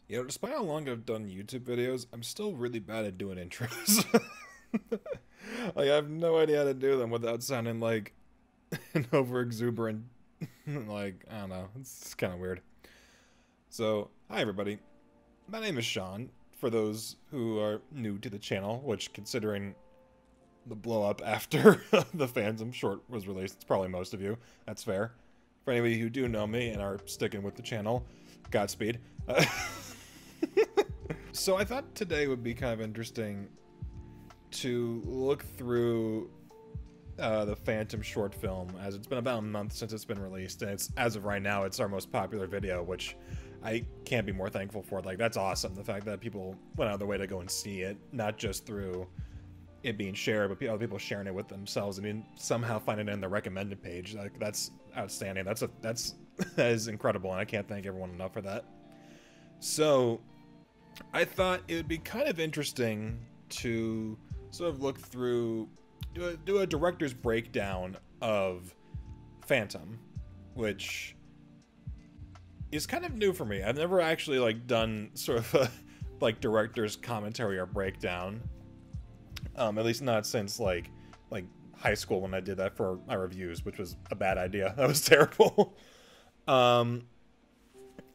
You know, despite how long I've done YouTube videos, I'm still really bad at doing intros. Like, I have no idea how to do them without sounding like an over exuberant, like, I don't know, it's kind of weird. So, hi everybody. My name is Sean. For those who are new to the channel, which considering the blow up after the Phantom short was released, it's probably most of you. That's fair. For anybody who do know me and are sticking with the channel, Godspeed. So I thought today would be kind of interesting to look through the Phantom short film, as it's been about a month since it's been released, and it's, as of right now, it's our most popular video, which I can't be more thankful for. Like, that's awesome, the fact that people went out of their way to go and see it, not just through it being shared, but other people sharing it with themselves. I mean, somehow finding it in the recommended page, like, that's outstanding. That is incredible, and I can't thank everyone enough for that. So I thought it would be kind of interesting to sort of look through, do a director's breakdown of Phantom, which is kind of new for me. I've never actually like done sort of a like director's commentary or breakdown, at least not since like high school when I did that for my reviews, which was a bad idea. That was terrible.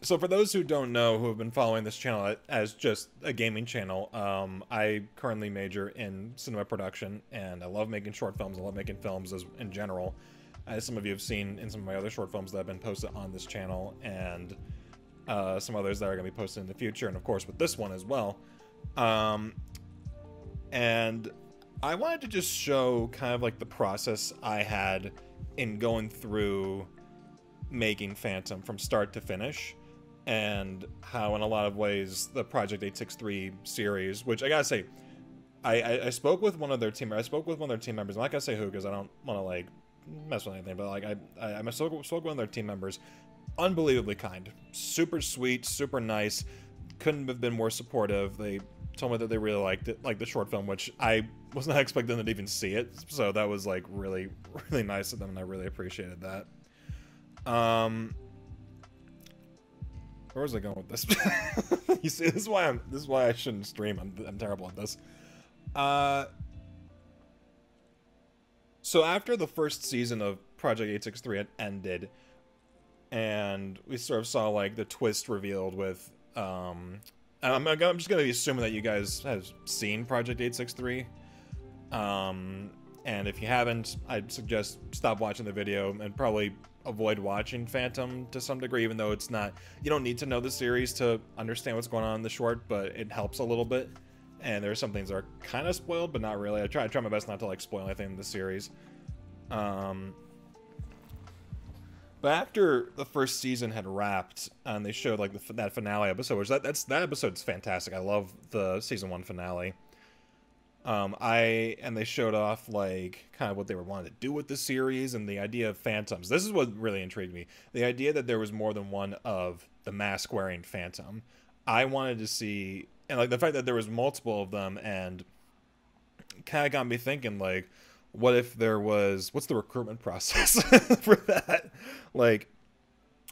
So for those who don't know, who have been following this channel as just a gaming channel, I currently major in cinema production, and I love making short films. I love making films in general, as some of you have seen in some of my other short films that have been posted on this channel, and some others that are going to be posted in the future, and of course with this one as well. And I wanted to just show kind of like the process I had in going through making Phantom from start to finish, and how in a lot of ways the Project 863 series, which I gotta say, I spoke with one of their team members, I'm not gonna say who because I don't want to like mess with anything, but like I spoke with one of their team members, unbelievably kind, super sweet, super nice, couldn't have been more supportive. They told me that they really liked it, like the short film, which I was not expecting them to even see it, so that was like really nice of them, and I really appreciated that. Where was I going with this? You see, this is why I shouldn't stream. I'm terrible at this. So after the first season of Project 863 had ended, and we sort of saw like the twist revealed with, I'm just gonna be assuming that you guys have seen Project 863. And if you haven't, I'd suggest stop watching the video and probably avoid watching Phantom to some degree, even though it's not, you don't need to know the series to understand what's going on in the short, but it helps a little bit. And there are some things that are kind of spoiled, but not really. I try my best not to like spoil anything in the series. But after the first season had wrapped, and they showed like that finale episode, which that episode's fantastic. I love the season 1 finale. And they showed off like kind of what they were wanting to do with the series and the idea of phantoms. This is what really intrigued me. The idea that there was more than one of the mask wearing Phantom. I wanted to see, and like the fact that there was multiple of them, and kind of got me thinking like, what if there was, what's the recruitment process for that? Like,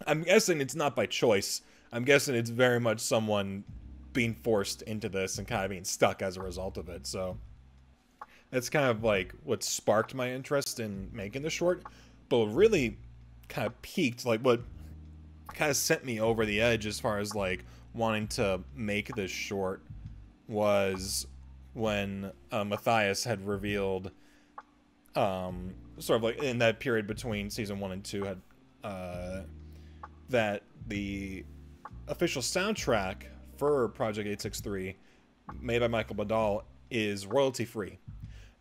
I'm guessing it's not by choice. I'm guessing it's very much someone being forced into this and kind of being stuck as a result of it. So that's kind of like what sparked my interest in making the short, but what really kind of piqued, like what kind of sent me over the edge as far as like wanting to make this short, was when Matthias had revealed, sort of like in that period between season 1 and 2, had that the official soundtrack for Project 863, made by Michael Badal, is royalty free.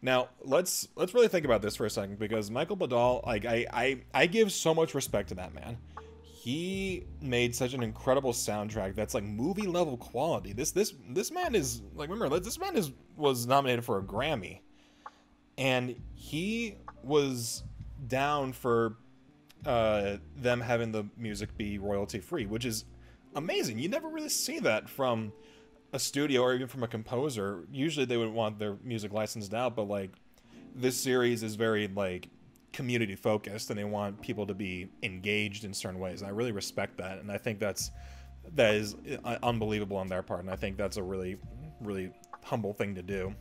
Now let's really think about this for a second, because Michael Badal, like I give so much respect to that man. He made such an incredible soundtrack that's like movie level quality. This man is like, remember, this man was nominated for a Grammy, and he was down for them having the music be royalty free, which is amazing. You never really see that from a studio or even from a composer. Usually they would want their music licensed out, but like this series is very like community focused, and they want people to be engaged in certain ways. I really respect that, and I think that's that is unbelievable on their part, and I think that's a really, really humble thing to do.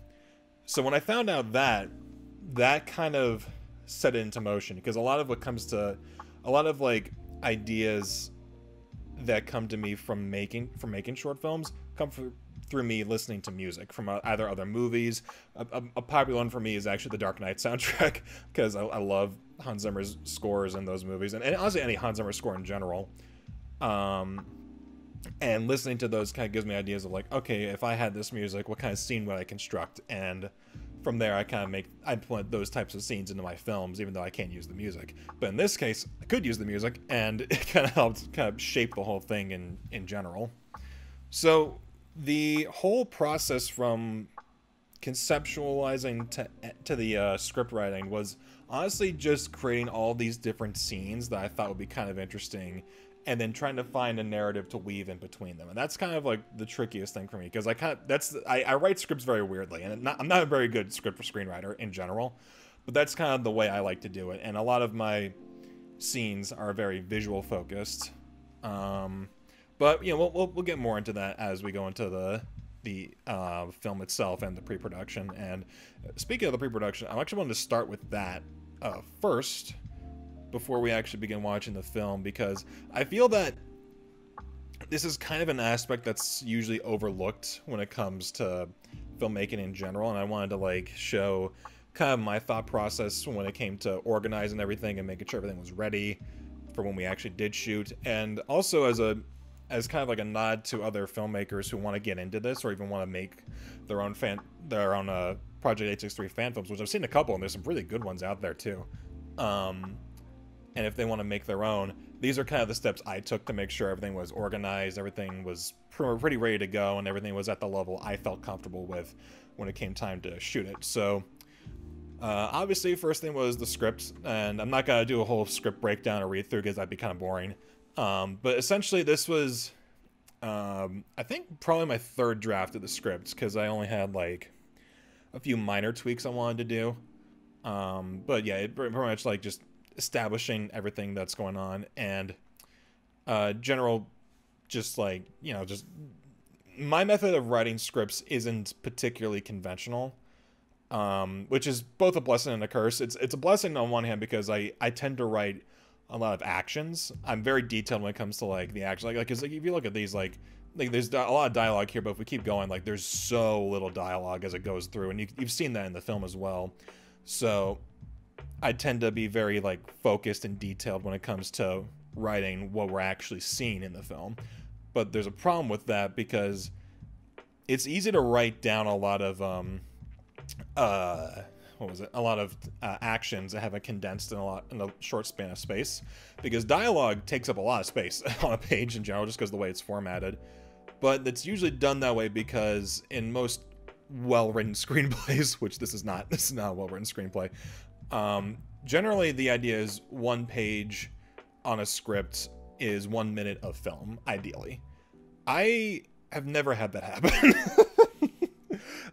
So when I found out that kind of set it into motion, because a lot of what comes to a lot of like ideas that come to me from making short films come through me listening to music from either other movies. A popular one for me is actually the Dark Knight soundtrack, because I love Hans Zimmer's scores in those movies, and honestly any Hans Zimmer score in general. And listening to those kind of gives me ideas of like, okay, if I had this music, what kind of scene would I construct? And from there, I implement those types of scenes into my films, even though I can't use the music. But in this case, I could use the music, and it kind of helped kind of shape the whole thing in general. So the whole process from conceptualizing to the script writing was honestly just creating all these different scenes that I thought would be kind of interesting, and then trying to find a narrative to weave in between them. And that's kind of like the trickiest thing for me, because I write scripts very weirdly, and I'm not a very good script screenwriter in general, but that's kind of the way I like to do it. And a lot of my scenes are very visual focused. But you know, we'll get more into that as we go into the film itself and the pre-production. And speaking of the pre-production, I actually wanted to start with that first, before we actually begin watching the film, because I feel that this is kind of an aspect that's usually overlooked when it comes to filmmaking in general, and I wanted to like show kind of my thought process when it came to organizing everything and making sure everything was ready for when we actually did shoot, and also as kind of like a nod to other filmmakers who want to get into this or even want to make their own Project 863 fan films, which I've seen a couple, and there's some really good ones out there too. And if they want to make their own, these are kind of the steps I took to make sure everything was organized, everything was pretty ready to go, and everything was at the level I felt comfortable with when it came time to shoot it. So obviously, first thing was the script, and I'm not going to do a whole script breakdown or read through because that'd be kind of boring. But essentially, this was, I think, probably my third draft of the script, because I only had like a few minor tweaks I wanted to do. But yeah, it pretty much like just establishing everything that's going on, and general, just like, you know, just my method of writing scripts isn't particularly conventional, which is both a blessing and a curse. It's a blessing on one hand because I tend to write a lot of actions. I'm very detailed when it comes to like the action, like cause like if you look at these like there's a lot of dialogue here, but if we keep going, like there's so little dialogue as it goes through, and you've seen that in the film as well. So I tend to be very like focused and detailed when it comes to writing what we're actually seeing in the film. But there's a problem with that, because it's easy to write down a lot of a lot of actions that have it condensed in a short span of space, because dialogue takes up a lot of space on a page in general, just because of the way it's formatted. But it's usually done that way because in most well-written screenplays, which this is not a well-written screenplay, generally the idea is one page on a script is 1 minute of film, ideally. I have never had that happen.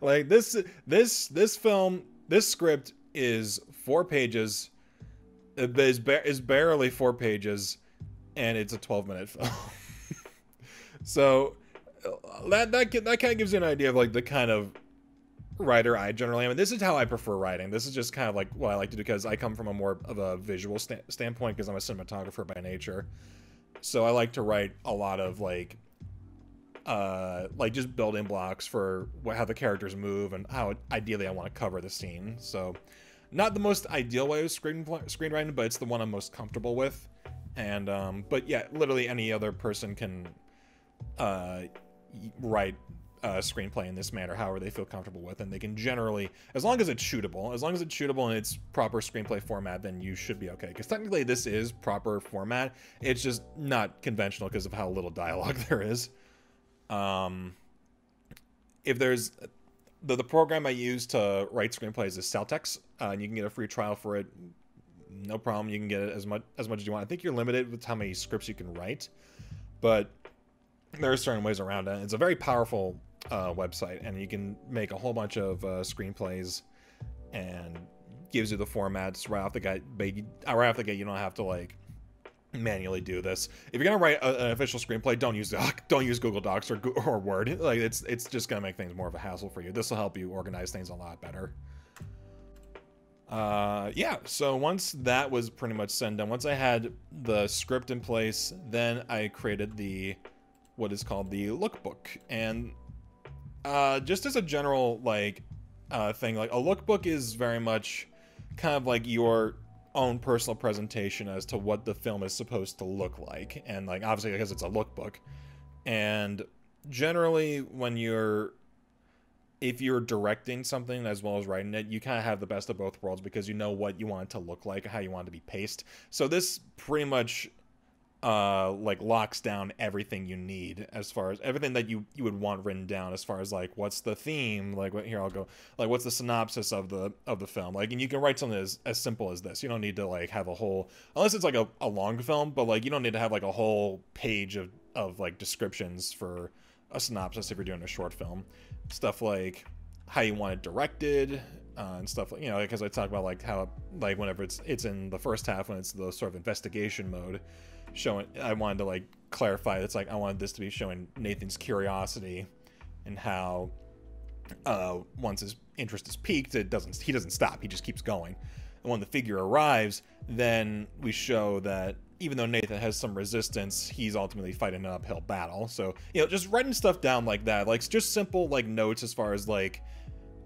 Like this script is 4 pages. It is barely 4 pages, and it's a 12-minute film. So that kind of gives you an idea of like the kind of writer I generally am. And this is how I prefer writing. This is just kind of like what I like to do, because I come from a more of a visual standpoint, because I'm a cinematographer by nature. So I like to write a lot of like just building blocks for how the characters move and how ideally I want to cover the scene. So not the most ideal way of screenwriting, but it's the one I'm most comfortable with. And but yeah, literally any other person can write a screenplay in this manner however they feel comfortable with, and they can generally, as long as it's shootable in its proper screenplay format, then you should be okay, because technically this is proper format. It's just not conventional because of how little dialogue there is. If there's the program I use to write screenplays is Celtex, and you can get a free trial for it, no problem. You can get it as much as you want. I think you're limited with how many scripts you can write, but there are certain ways around it. It's a very powerful website, and you can make a whole bunch of screenplays, and gives you the formats right off the gate. You don't have to like manually do this. If you're gonna write an official screenplay, don't use Google Docs or Word. Like it's just gonna make things more of a hassle for you. This will help you organize things a lot better. Yeah, so once that was pretty much set and done, once I had the script in place, then I created what is called the lookbook. And just as a general like thing, like a lookbook is very much kind of like your own personal presentation as to what the film is supposed to look like. And like obviously because it's a lookbook. And generally if you're directing something as well as writing it, you kind of have the best of both worlds because you know what you want it to look like, how you want it to be paced. So this pretty much like locks down everything you need as far as everything that you would want written down as far as like what's the theme, like here I'll go, like what's the synopsis of the film, like, and you can write something as simple as this. You don't need to like have a whole, unless it's like a long film, but like you don't need to have like a whole page of like descriptions for a synopsis if you're doing a short film. Stuff like how you want it directed, and stuff like, you know, because I talk about like how like whenever it's in the first half when it's the sort of investigation mode, showing, I wanted to like clarify it's like I wanted this to be showing Nathan's curiosity and how once his interest is piqued, he doesn't stop, he just keeps going. And when the figure arrives, then we show that even though Nathan has some resistance, he's ultimately fighting an uphill battle. So, you know, just writing stuff down like that, like just simple like notes as far as like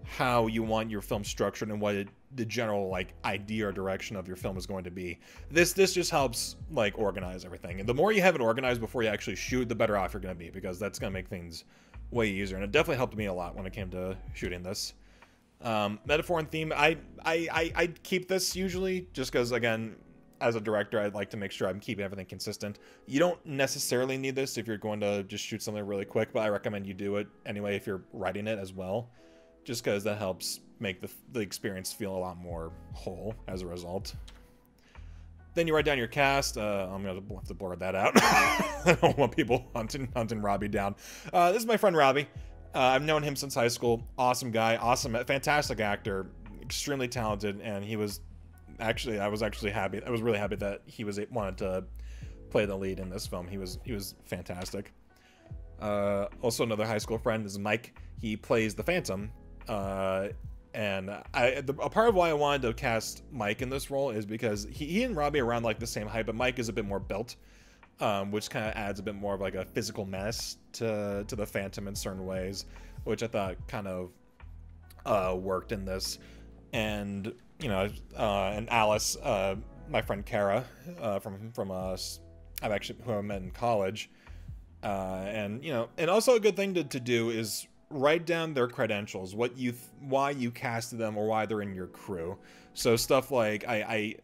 how you want your film structured and what the general like idea or direction of your film is going to be. This just helps like organize everything. And the more you have it organized before you actually shoot, the better off you're going to be, because that's going to make things way easier. And it definitely helped me a lot when it came to shooting this. Metaphor and theme, I keep this usually just because, again, as a director, I'd like to make sure I'm keeping everything consistent. You don't necessarily need this if you're going to just shoot something really quick, but I recommend you do it anyway if you're writing it as well, just because that helps make the experience feel a lot more whole as a result. Then you write down your cast. I'm going to have to blur that out. I don't want people hunting Robbie down. This is my friend Robbie. I've known him since high school. Awesome guy. Awesome, fantastic actor. Extremely talented, and he was... Actually, I was happy. I was really happy that he wanted to play the lead in this film. He was fantastic. Also, another high school friend is Mike. He plays the Phantom. And a part of why I wanted to cast Mike in this role is because he and Robbie are around like the same height, but Mike is a bit more built, which kind of adds a bit more of like a physical menace to the Phantom in certain ways, which I thought kind of worked in this. And you know, and Alice, my friend Kara, from us, who I met in college, and you know, and also a good thing to do is write down their credentials, why you casted them or why they're in your crew. So stuff like I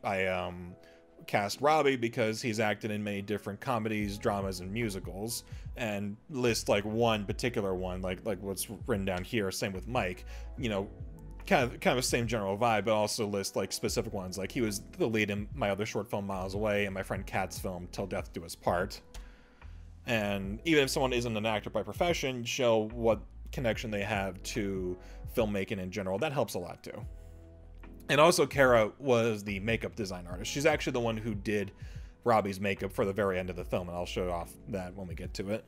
cast Robbie because he's acted in many different comedies, dramas, and musicals, and list like one particular one, like what's written down here. Same with Mike, you know. Kind of the same general vibe, but also list like specific ones. Like he was the lead in my other short film, Miles Away, and my friend Kat's film, Till Death Do Us Part. And even if someone isn't an actor by profession, show what connection they have to filmmaking in general. That helps a lot too. And also, Kara was the makeup design artist. She's actually the one who did Robbie's makeup for the very end of the film, and I'll show off that when we get to it.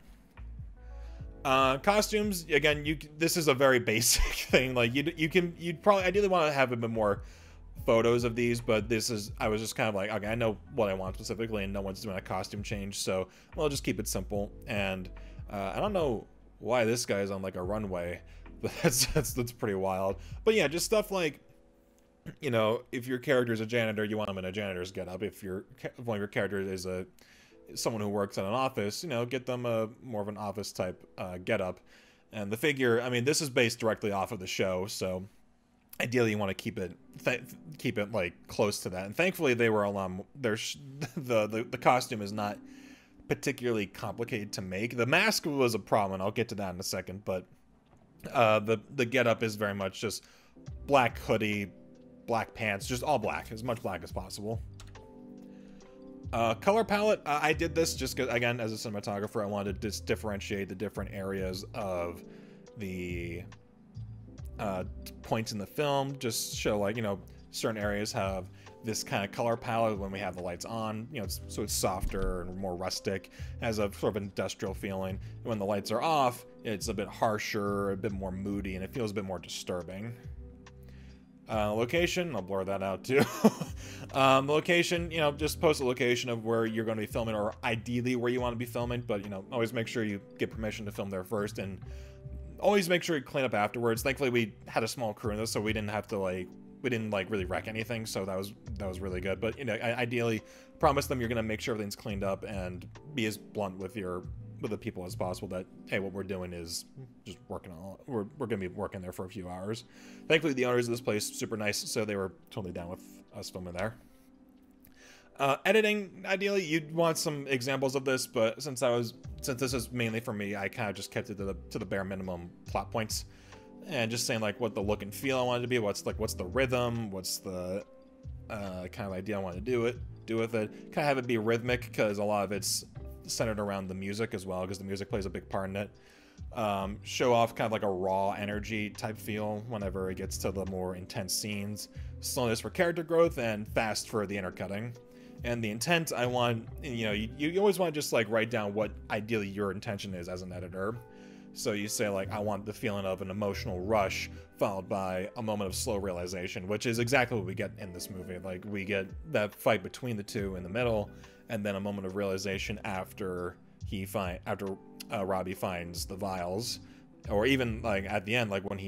Costumes, again, this is a very basic thing. Like you'd probably ideally want to have a bit more photos of these, but I was just kind of like, okay, I know what I want specifically, and no one's doing a costume change, so I'll just keep it simple. And I don't know why this guy's on like a runway, but that's pretty wild. But yeah, just stuff like, you know, if your character is a janitor, you want him in a janitor's getup. If one of your characters is someone who works in an office, you know, get them a more of an office type getup. And the figure, I mean, this is based directly off of the show, so ideally you want to keep it like close to that. And thankfully they were the costume is not particularly complicated to make. The mask was a problem, and I'll get to that in a second, but the getup is very much just black hoodie, black pants, just all black, as much black as possible. Color palette, I did this just because, again, as a cinematographer, I wanted to just differentiate the different areas of the points in the film, just show, like, you know, certain areas have this kind of color palette when we have the lights on, you know, so it's softer and more rustic, has a sort of industrial feeling. And when the lights are off, it's a bit harsher, a bit more moody, and it feels a bit more disturbing. Location, I'll blur that out too. Location, you know, just post a location of where you're going to be filming, or ideally where you want to be filming, but, you know, always make sure you get permission to film there first, and always make sure you clean up afterwards. Thankfully, we had a small crew in this, so we didn't have to, like, really wreck anything, so that was really good. But, you know, ideally, promise them you're going to make sure everything's cleaned up and be as blunt with the people as possible that, hey, what we're doing is just working on, we're going to be working there for a few hours. Thankfully, the owners of this place, super nice, so they were totally down with us filming there. Editing, ideally, you'd want some examples of this, but since this is mainly for me, I kind of just kept it to the bare minimum plot points, and just saying like what the look and feel I wanted to be, what's the rhythm, what's the kind of idea I want to do with it. Kind of have it be rhythmic, because a lot of it's centered around the music as well, because the music plays a big part in it. Show off kind of like a raw energy type feel whenever it gets to the more intense scenes. Slowness for character growth, and fast for the intercutting. And the intent, I want, you know, you always want to just like write down what ideally your intention is as an editor. So you say like, I want the feeling of an emotional rush followed by a moment of slow realization, which is exactly what we get in this movie. Like, we get that fight between the two in the middle, and then a moment of realization after Robbie finds the vials, or even like at the end, like when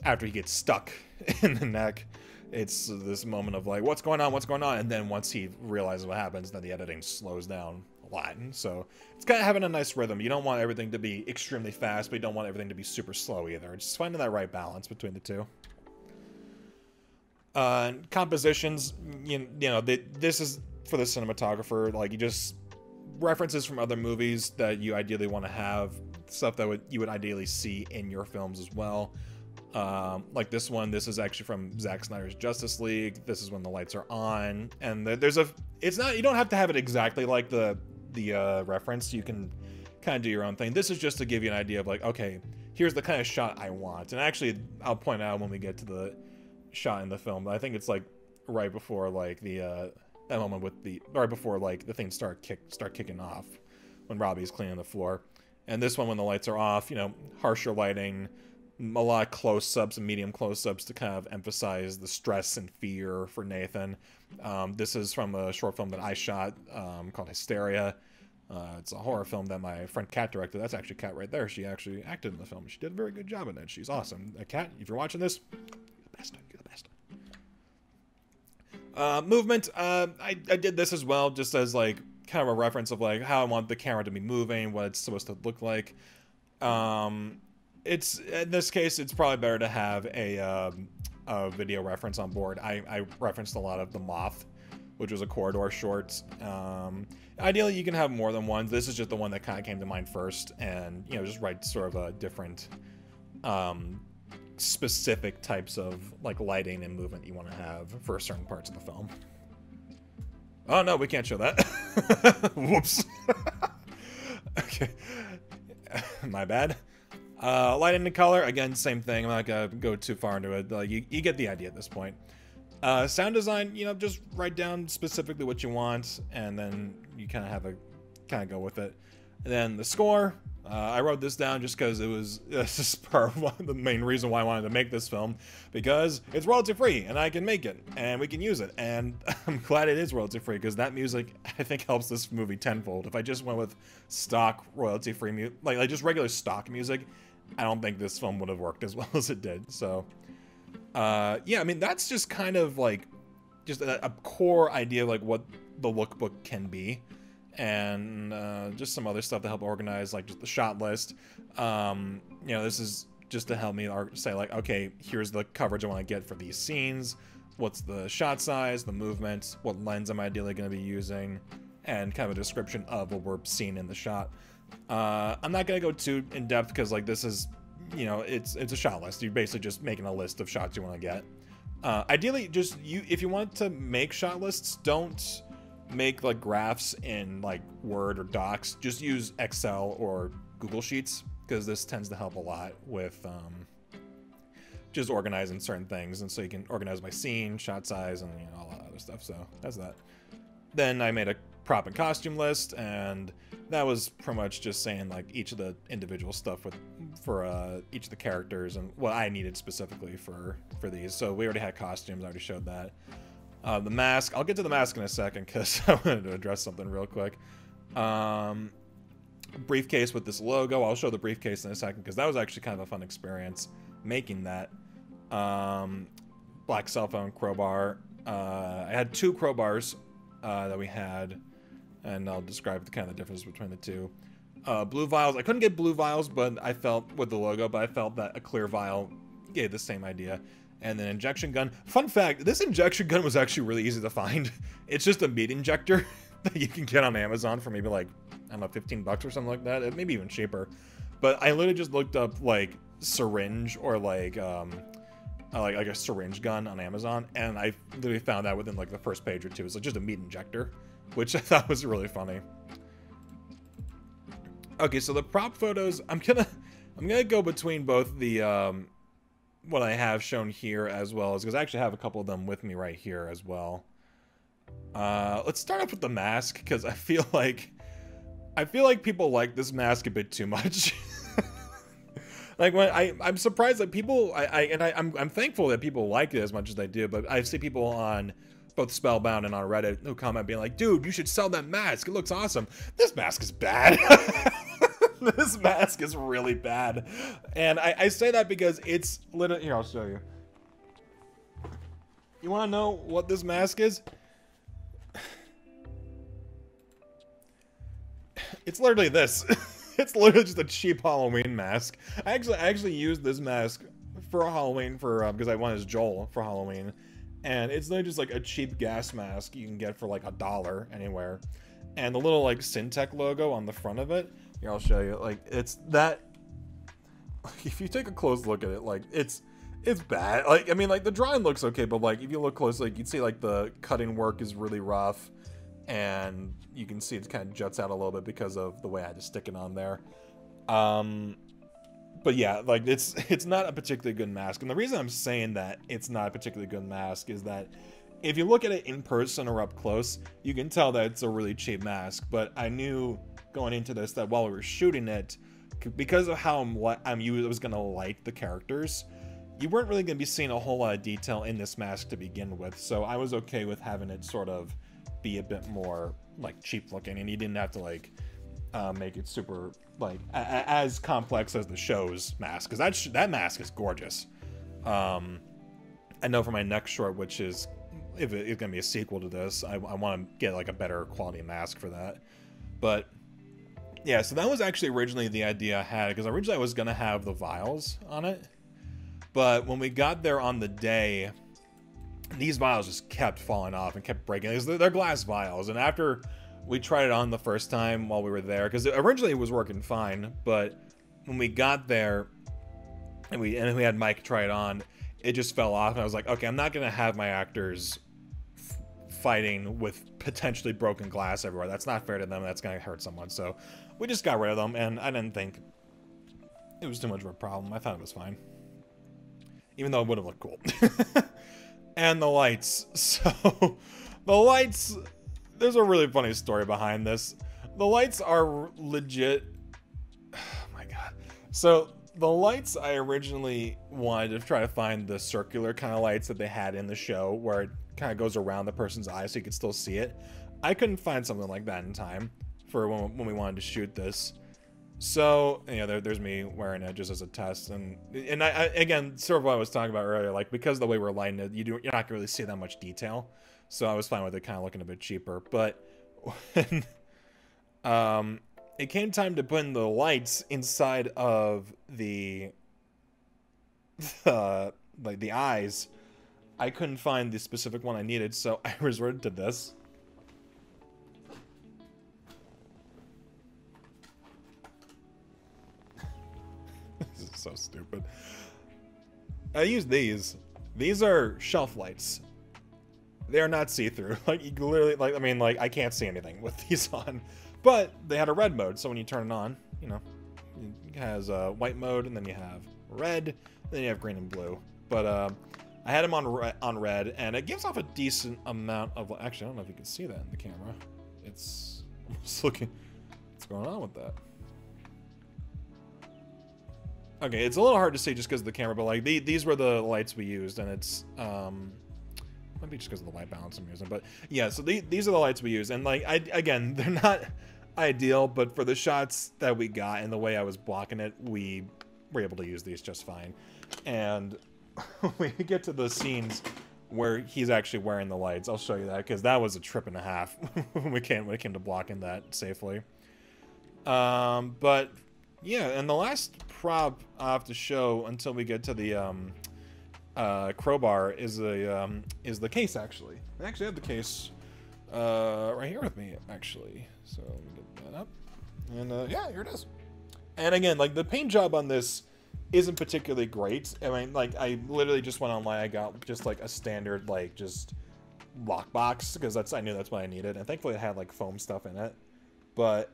after he gets stuck in the neck. It's this moment of like, what's going on? And then once he realizes what happens, then the editing slows down a lot. And so it's kind of having a nice rhythm. You don't want everything to be extremely fast, but you don't want everything to be super slow either. It's just finding that right balance between the two. Compositions, you know, this is for the cinematographer. Like, you just references from other movies that you ideally want to have, stuff that you would ideally see in your films as well. Like this one, this is actually from Zack Snyder's Justice League. This is when the lights are on, and you don't have to have it exactly like the reference. You can kind of do your own thing. This is just to give you an idea of like, okay, here's the kind of shot I want. And actually, I'll point out when we get to the shot in the film, I think it's like right before like that moment right before like the things start kicking off, when Robbie's cleaning the floor. And this one, when the lights are off, you know, harsher lighting, a lot of close-ups and medium close-ups to kind of emphasize the stress and fear for Nathan. This is from a short film that I shot called Hysteria. It's a horror film that my friend Kat directed. That's actually Kat right there. She actually acted in the film. She did a very good job in it. She's awesome. Kat, if you're watching this, you're the best. You're the best. Movement. I did this as well, just as like kind of a reference of like how I want the camera to be moving, what it's supposed to look like. It's, in this case, it's probably better to have a video reference on board. I referenced a lot of The Moth, which was a corridor short. Ideally, you can have more than one. This is just the one that kind of came to mind first, and, you know, just write sort of a different specific types of like lighting and movement you want to have for certain parts of the film. Oh no, we can't show that. Whoops. Okay, my bad. Lighting and color, again, same thing. I'm not gonna go too far into it. Like, you get the idea at this point. Sound design, you know, just write down specifically what you want, and then you kind of go with it. And then the score, I wrote this down just because this is part of the main reason why I wanted to make this film, because it's royalty free and I can make it and we can use it, and I'm glad it is royalty free, because that music I think helps this movie tenfold. If I just went with stock royalty free music, like just regular stock music, I don't think this film would have worked as well as it did. So yeah, I mean, that's just kind of like just a core idea of like what the lookbook can be. And just some other stuff to help organize, like just the shot list. You know, this is just to help me say like, okay, here's the coverage I want to get for these scenes. What's the shot size, the movement, what lens am I ideally going to be using, and kind of a description of what we're seeing in the shot. I'm not going to go too in depth because like this is, you know, it's a shot list. You're basically just making a list of shots you want to get. Ideally, just if you want to make shot lists, don't make like graphs in like Word or Docs. Just use Excel or Google Sheets, because this tends to help a lot with just organizing certain things, and so you can organize by scene, shot size, and all that other stuff. So that's that. Then I made a prop and costume list, and that was pretty much just saying like each of the individual stuff for each of the characters and what I needed specifically for these. So we already had costumes. I already showed that. The mask. I'll get to the mask in a second because I wanted to address something real quick. Briefcase with this logo. I'll show the briefcase in a second because that was actually kind of a fun experience making that. Black cell phone crowbar. I had 2 crowbars that we had, and I'll describe the kind of difference between the two. Blue vials. I couldn't get blue vials, but I felt with the logo, but I felt that a clear vial gave the same idea. And then injection gun. Fun fact, this injection gun was actually really easy to find. It's just a meat injector that you can get on Amazon for maybe like, I don't know, 15 bucks or something like that. It may be even cheaper. But I literally just looked up like syringe or like a syringe gun on Amazon, and I literally found that within like the first page or two. It's like just a meat injector, which I thought was really funny. Okay, so the prop photos, I'm gonna go between both the what I have shown here as well as, because I actually have a couple of them with me right here as well. Let's start off with the mask, because I feel like people like this mask a bit too much. Like when I'm surprised that people I'm thankful that people like it as much as they do, but I see people on both Spellbound and on Reddit who comment being like, dude, you should sell that mask, it looks awesome. This mask is bad. This mask is really bad. And I say that because it's literally, here, I'll show you. You want to know what this mask is? It's literally this. It's literally just a cheap Halloween mask. I actually used this mask for a Halloween because I went as Joel for Halloween. And it's literally just like a cheap gas mask you can get for like $1 anywhere. And the little like Syntec logo on the front of it, here, I'll show you. Like, it's that, if you take a close look at it, like it's bad. Like, I mean, like the drawing looks okay, but like if you look close, like you'd see like the cutting work is really rough, and you can see it kind of juts out a little bit because of the way I had to stick it on there. But yeah, like it's not a particularly good mask. And the reason I'm saying that it's not a particularly good mask is that if you look at it in person or up close, you can tell that it's a really cheap mask. But I knew going into this that while we were shooting it, because of how I was going to light the characters, you weren't really going to be seeing a whole lot of detail in this mask to begin with. So I was okay with having it sort of be a bit more like cheap looking, and you didn't have to like make it super like as complex as the show's mask, because that mask is gorgeous. I know for my next short, which is if it's gonna be a sequel to this, I want to get like a better quality mask for that. But yeah, so that was actually originally the idea I had, because originally I was gonna have the vials on it, but when we got there on the day, these vials just kept falling off and kept breaking. They're glass vials, and after we tried it on the first time while we were there, because originally it was working fine, but when we got there and we had Mike try it on, it just fell off, and I was like, okay, I'm not gonna have my actors fighting with potentially broken glass everywhere. That's not fair to them. That's gonna hurt someone. So we just got rid of them, and I didn't think it was too much of a problem. I thought it was fine, even though it would have looked cool. And the lights. So the lights, there's a really funny story behind this. The lights are legit. Oh my god. So the lights, I originally wanted to try to find the circular kind of lights that they had in the show, where it kind of goes around the person's eye so you could still see it. I couldn't find something like that in time for when we wanted to shoot this. So, you know, there's me wearing it just as a test, and I again, sort of what I was talking about earlier, like, because of the way we're lighting it, you're not gonna really see that much detail. So I was fine with it kind of looking a bit cheaper. But when it came time to put in the lights inside of the like the eyes, I couldn't find the specific one I needed, so I resorted to this. This is so stupid. I use these. These are shelf lights. They are not see-through. Like, you literally, like, I mean, like, I can't see anything with these on. But they had a red mode, so when you turn it on, you know, it has a white mode, and then you have red, then you have green and blue. but I had him on red, and it gives off a decent amount of. Actually, I don't know if you can see that in the camera. It's I'm just looking. What's going on with that? Okay, it's a little hard to see just because of the camera, but like these were the lights we used, and it's maybe just because of the white balance I'm using, but yeah. So these are the lights we use, and like again, they're not ideal, but for the shots that we got and the way I was blocking it, we were able to use these just fine. And we get to the scenes where he's actually wearing the lights. I'll show you that because that was a trip and a half when it came to blocking that safely. But yeah, and the last prop I have to show until we get to the crowbar is the case. Actually, I actually have the case right here with me actually. So let me get that up, and yeah, here it is. And again, like the paint job on this isn't particularly great. I mean, like I literally just went online. I got just like a standard like just lockbox because I knew that's what I needed, and thankfully it had like foam stuff in it. But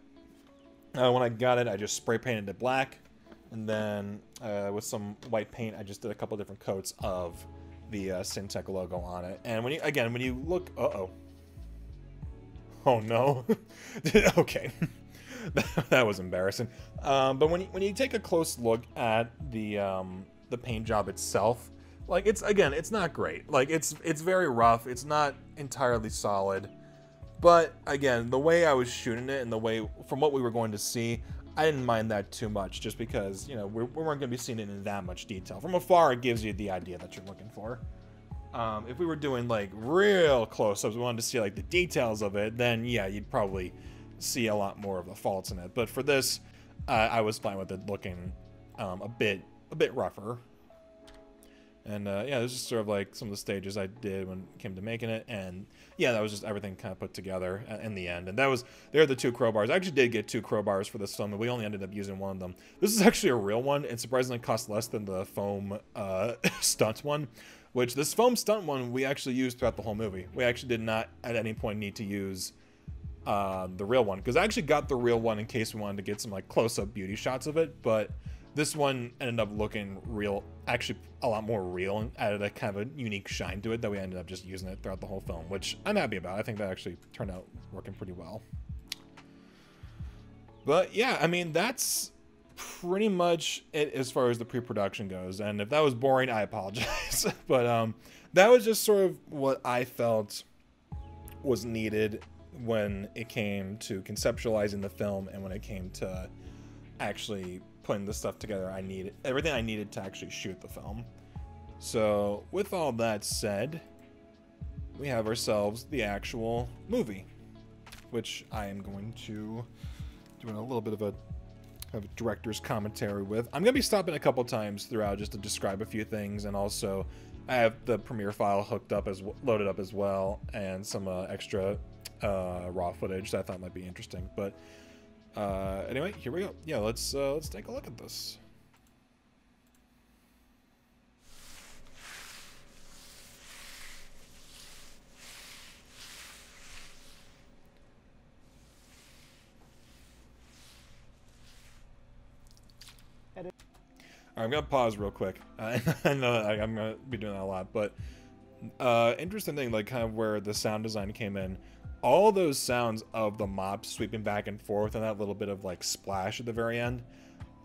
when I got it, I just spray painted it black, and then with some white paint, I just did a couple different coats of the Syntec logo on it. And when you look, oh no, okay. That was embarrassing. But when you take a close look at the paint job itself, like it's not great. Like it's very rough. It's not entirely solid. But again, the way I was shooting it and the way from what we were going to see, I didn't mind that too much, just because we weren't going to be seeing it in that much detail. From afar, it gives you the idea that you're looking for. If we were doing like real close-ups, we wanted to see like the details of it, then yeah, you'd probably see a lot more of the faults in it. But for this, I was fine with it looking a bit rougher. And yeah, this is sort of like some of the stages I did when it came to making it, and yeah, that was just everything kind of put together in the end. And they're the two crowbars. I actually did get two crowbars for this film, and we only ended up using one of them. This is actually a real one, and surprisingly cost less than the foam stunt one. Which this foam stunt one we actually used throughout the whole movie. We actually did not at any point need to use the real one, because I actually got the real one in case we wanted to get some like close-up beauty shots of it, but this one ended up looking real, actually a lot more real, and added a kind of a unique shine to it that we ended up just using it throughout the whole film, which I'm happy about. I think that actually turned out working pretty well. But yeah, I mean, that's pretty much it as far as the pre-production goes, and if that was boring, I apologize. But that was just sort of what I felt was needed when it came to conceptualizing the film, and when it came to actually putting the stuff together everything I needed to actually shoot the film. So with all that said, we have ourselves the actual movie, which I am going to do a little bit of a director's commentary with. I'm gonna be stopping a couple times throughout just to describe a few things, and also I have the Premiere file loaded up as well, and some extra raw footage that I thought might be interesting. But anyway, here we go. Yeah, let's take a look at this. I'm gonna pause real quick. I know I'm gonna be doing that a lot, but interesting thing, like kind of where the sound design came in. All those sounds of the mop sweeping back and forth and that little bit of like splash at the very end,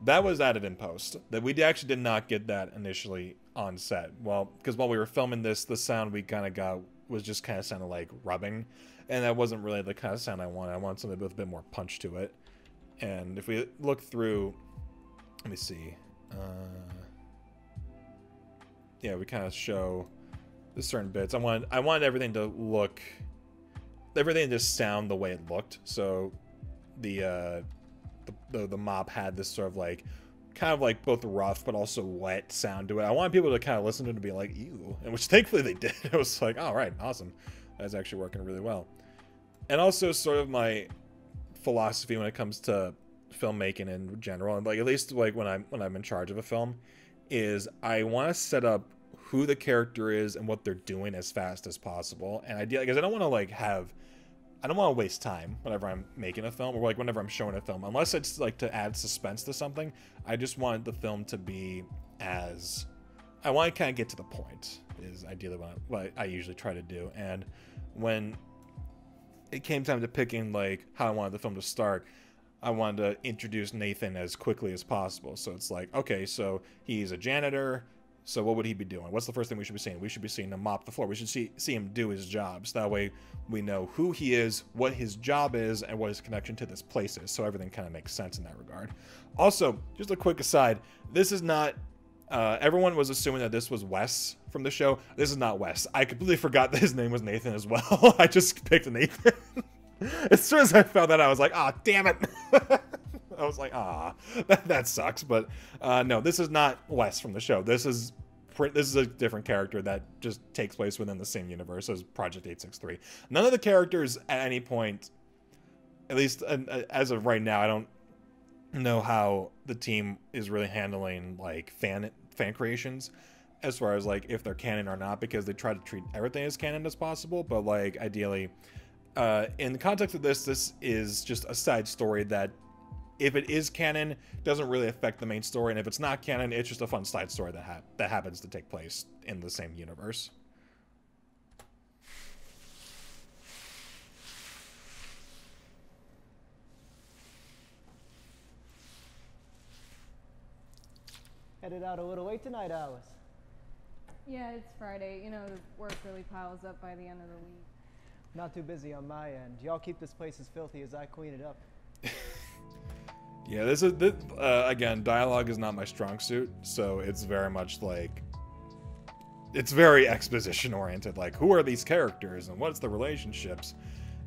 that was added in post. That we actually did not get that initially on set. Well, because while we were filming this, the sound we kind of got was just kind of sounded like rubbing, and that wasn't really the kind of sound I wanted. I wanted something with a bit more punch to it. And if we look through, let me see. Yeah, we kind of show the certain bits. I wanted everything to look, everything to just sound the way it looked. So the mop had this sort of like, kind of like both rough but also wet sound to it. I wanted people to kind of listen to it and be like, ew, and which thankfully they did. It was like, all right, awesome, that's actually working really well. And also sort of my philosophy when it comes to filmmaking in general, and like at least like when I'm in charge of a film, is I want to set up who the character is and what they're doing as fast as possible. And ideally, because I don't want to waste time whenever I'm making a film, or like whenever I'm showing a film, unless it's like to add suspense to something. I just want the film to be as I want to kind of get to the point is ideally what I usually try to do. And when it came time to picking like how I wanted the film to start, I wanted to introduce Nathan as quickly as possible. So it's like, okay, so he's a janitor. So what would he be doing? What's the first thing we should be seeing? We should be seeing him mop the floor. We should see him do his jobs. That way we know who he is, what his job is, and what his connection to this place is. So everything kind of makes sense in that regard. Also, just a quick aside, this is not... everyone was assuming that this was Wes from the show. This is not Wes. I completely forgot that his name was Nathan as well. I just picked Nathan. As soon as I found that, I was like, ah, damn it. I was like, ah, that sucks. But no, this is not Wes from the show. This is a different character that just takes place within the same universe as Project 863. None of the characters at any point, at least as of right now, I don't know how the team is really handling like fan creations as far as like if they're canon or not, because they try to treat everything as canon as possible. But like ideally, in the context of this is just a side story that, if it is canon, doesn't really affect the main story, and if it's not canon, it's just a fun side story that happens to take place in the same universe. Headed out a little late tonight, Alice. Yeah, it's Friday. You know, the work really piles up by the end of the week. Not too busy on my end. Y'all keep this place as filthy as I clean it up. Yeah, this again, dialogue is not my strong suit, so it's very much like, it's very exposition oriented. Like, who are these characters and what's the relationships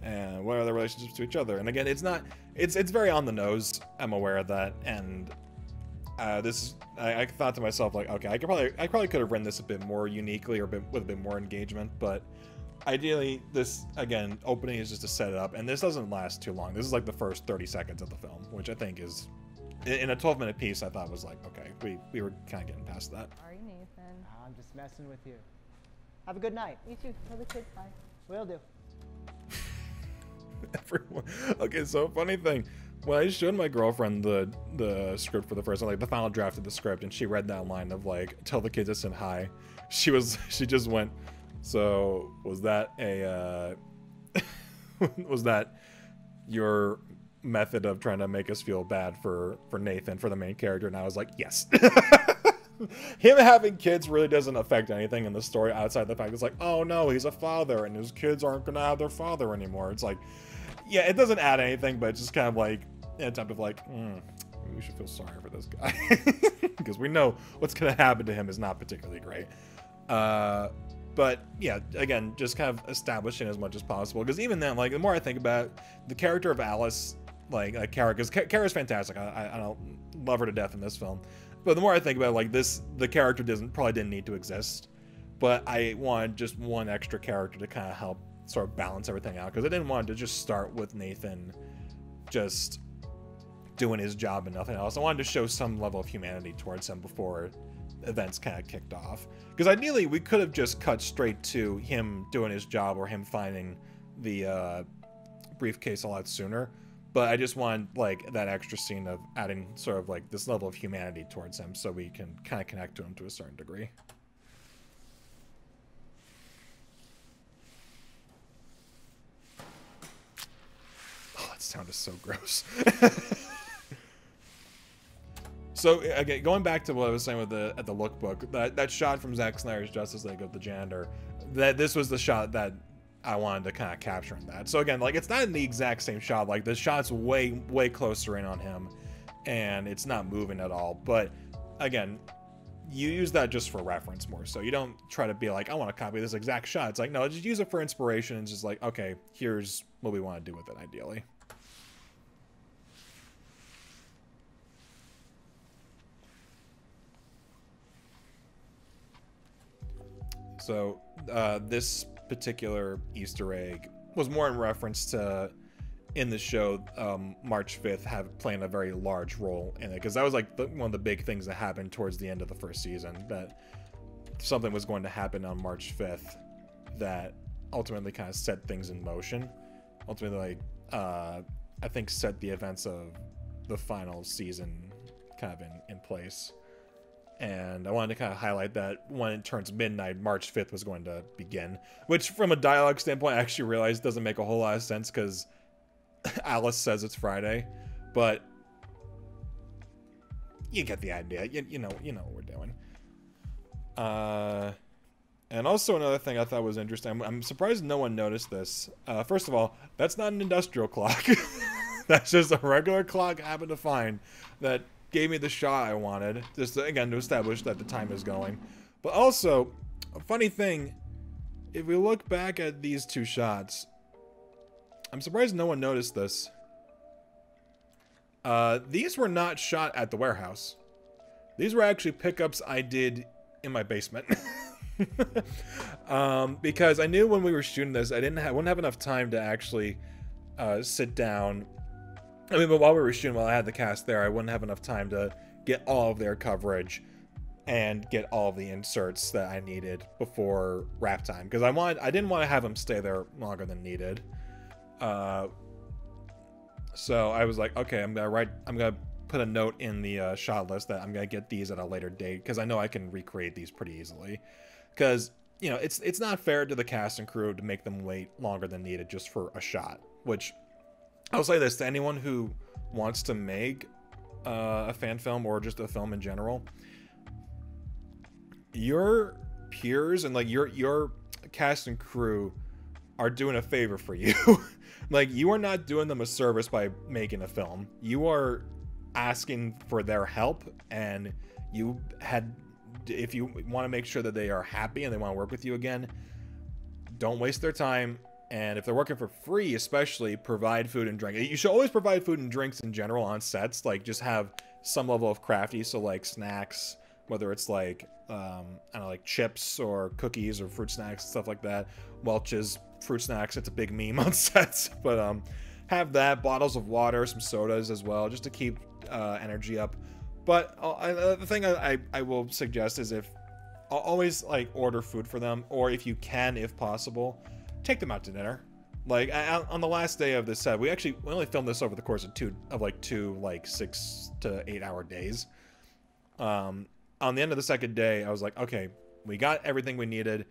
and what are the relationships to each other? And again, it's very on the nose. I'm aware of that, and I thought to myself like, okay, I probably could have written this a bit more uniquely or with a bit more engagement, but ideally, this, again, opening is just to set it up, and this doesn't last too long. This is like the first 30 seconds of the film, which I think is, in a 12-minute piece, I thought was like, okay, we were kind of getting past that. Sorry, Nathan. I'm just messing with you. Have a good night. You too. Tell the kids bye. Will do. Everyone. Okay, so funny thing. When I showed my girlfriend the script for the first time, like the final draft of the script, and she read that line of like, tell the kids I said hi, she just went, so was that was that your method of trying to make us feel bad for Nathan, for the main character? And I was like, yes. Him having kids really doesn't affect anything in the story outside the fact it's like, oh no, he's a father and his kids aren't gonna have their father anymore. It's like, yeah, it doesn't add anything, but it's just kind of like an attempt of like, we should feel sorry for this guy because we know what's gonna happen to him is not particularly great. But yeah, again, just kind of establishing as much as possible, because even then, like, the more I think about it, the character of Alice, like Kara, because Kara's fantastic. I don't love her to death in this film, but the more I think about it, like the character probably didn't need to exist, but I wanted just one extra character to kind of help sort of balance everything out, because I didn't want to just start with Nathan just doing his job and nothing else. I wanted to show some level of humanity towards him before events kind of kicked off, because ideally we could have just cut straight to him doing his job or him finding the briefcase a lot sooner, but I just wanted like that extra scene of adding sort of like this level of humanity towards him so we can kind of connect to him to a certain degree. Oh, that sound is so gross. So again, going back to what I was saying with the lookbook, that shot from Zack Snyder's Justice League of the janitor, that this was the shot that I wanted to kind of capture in that. So again, like, it's not in the exact same shot. Like, the shot's way closer in on him, and it's not moving at all. But again, you use that just for reference more. So you don't try to be like, I want to copy this exact shot. It's like, no, just use it for inspiration and just like, okay, here's what we want to do with it ideally. So this particular Easter egg was more in reference to, in the show, March 5th playing a very large role in it, because that was like one of the big things that happened towards the end of the first season, that something was going to happen on March 5th that ultimately kind of set things in motion. Ultimately, like, I think set the events of the final season kind of in place. And I wanted to kind of highlight that when it turns midnight, March 5th was going to begin. Which, from a dialogue standpoint, I actually realized doesn't make a whole lot of sense because Alice says it's Friday. But you get the idea. You know what we're doing. And also another thing I thought was interesting. I'm surprised no one noticed this. First of all, that's not an industrial clock. That's just a regular clock I happened to find that gave me the shot I wanted. Just, again, to establish that the time is going. But also, a funny thing, if we look back at these two shots, I'm surprised no one noticed this. These were not shot at the warehouse. These were actually pickups I did in my basement. Because I knew when we were shooting this, I wouldn't have enough time to actually sit down. I mean, but while we were shooting, while I had the cast there, I wouldn't have enough time to get all of their coverage and get all of the inserts that I needed before wrap time. Because I didn't want to have them stay there longer than needed. So I was like, okay, I'm gonna put a note in the shot list that I'm gonna get these at a later date because I know I can recreate these pretty easily. Because, you know, it's not fair to the cast and crew to make them wait longer than needed just for a shot. Which, I'll say this to anyone who wants to make a fan film or just a film in general. Your peers and, like, your cast and crew are doing a favor for you. Like, you are not doing them a service by making a film. You are asking for their help, and if you want to make sure that they are happy and they want to work with you again, don't waste their time. And if they're working for free, especially, provide food and drink. You should always provide food and drinks in general on sets. Like, just have some level of crafty, so like snacks, whether it's like I don't know, like chips or cookies or fruit snacks, stuff like that. Welch's fruit snacks, it's a big meme on sets. But have that, bottles of water, some sodas as well, just to keep energy up. But the thing I will suggest is I'll always like order food for them, or if you can, if possible, take them out to dinner. Like on the last day of this set, we only filmed this over the course of two 6 to 8 hour days. On the end of the second day, I was like, okay, we got everything we needed.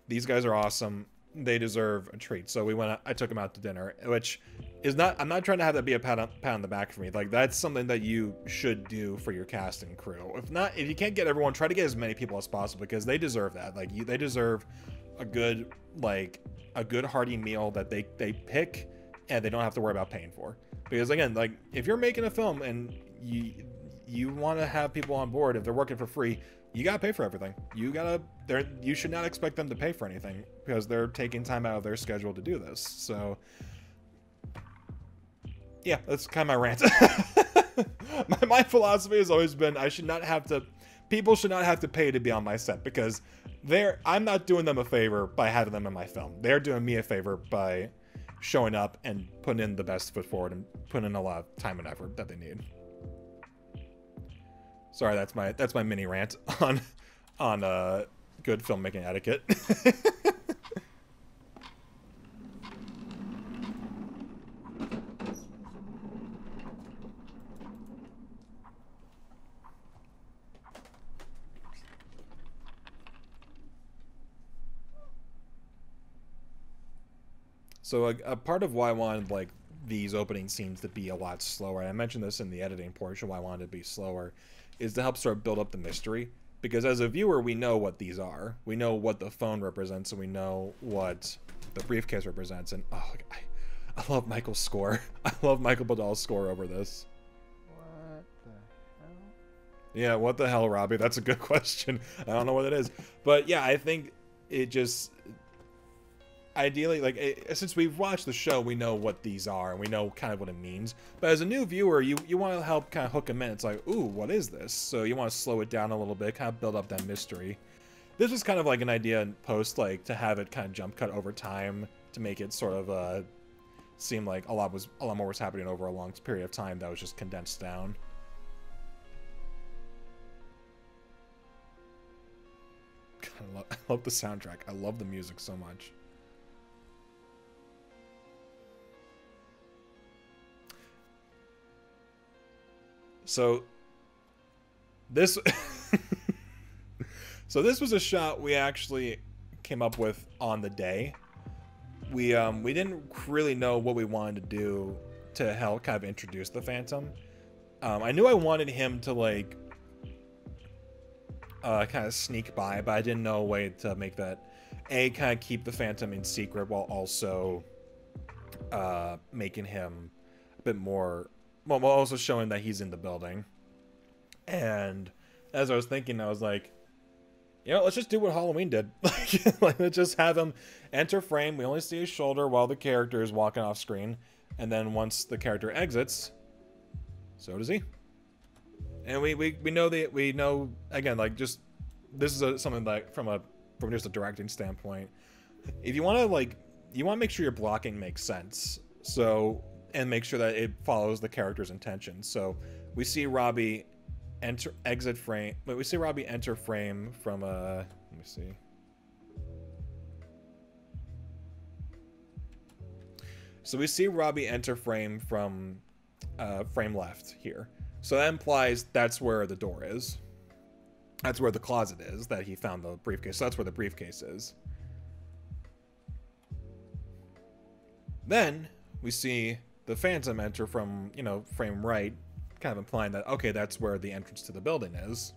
These guys are awesome. They deserve a treat. So I took them out to dinner, which is I'm not trying to have that be a pat on the back for me. Like, that's something that you should do for your cast and crew. If you can't get everyone, try to get as many people as possible, because they deserve that. Like, they deserve a good hearty meal that they pick and they don't have to worry about paying for. Because again, like, if you're making a film and you want to have people on board, if they're working for free, you gotta pay for everything. You should not expect them to pay for anything because they're taking time out of their schedule to do this. So yeah, that's kind of my rant. my philosophy has always been people should not have to pay to be on my set, because I'm not doing them a favor by having them in my film. They're doing me a favor by showing up and putting in the best foot forward and putting in a lot of time and effort that they need. Sorry, that's my mini rant on good filmmaking etiquette. So a part of why I wanted like these opening scenes to be a lot slower, and I mentioned this in the editing portion, why I wanted to be slower, is to help sort of build up the mystery. Because as a viewer, we know what these are. We know what the phone represents, and we know what the briefcase represents. And oh, I love Michael's score. I love Michael Badal's score over this. What the hell? Yeah, what the hell, Robbie? That's a good question. I don't know what it is. But yeah, I think it just... Ideally, like, since we've watched the show, we know what these are, and we know kind of what it means. But as a new viewer, you want to help kind of hook them in. It's like, ooh, what is this? So you want to slow it down a little bit, kind of build up that mystery. This was kind of like an idea in post, like, to have it kind of jump cut over time, to make it sort of seem like a lot more was happening over a long period of time that was just condensed down. God, I love the soundtrack. I love the music so much. So this So this was a shot we actually came up with on the day. We didn't really know what we wanted to do to help kind of introduce the Phantom. I knew I wanted him to like kind of sneak by, but I didn't know a way to make that kind of keep the Phantom in secret while also making him a bit more, while also showing that he's in the building. And as I was thinking, I was like, you know, let's just do what Halloween did. Like, let's just have him enter frame. We only see his shoulder while the character is walking off screen. And then once the character exits, so does he. And we know again, like, just this is something like from just a directing standpoint. If you want to make sure your blocking makes sense. So, and make sure that it follows the character's intentions. So we see Robbie exit frame, but we see Robbie enter frame from let me see. So we see Robbie enter frame from frame left here. So that implies that's where the door is. That's where the closet is that he found the briefcase. So that's where the briefcase is. Then we see the Phantom enter from, you know, frame right, kind of implying that, okay, that's where the entrance to the building is.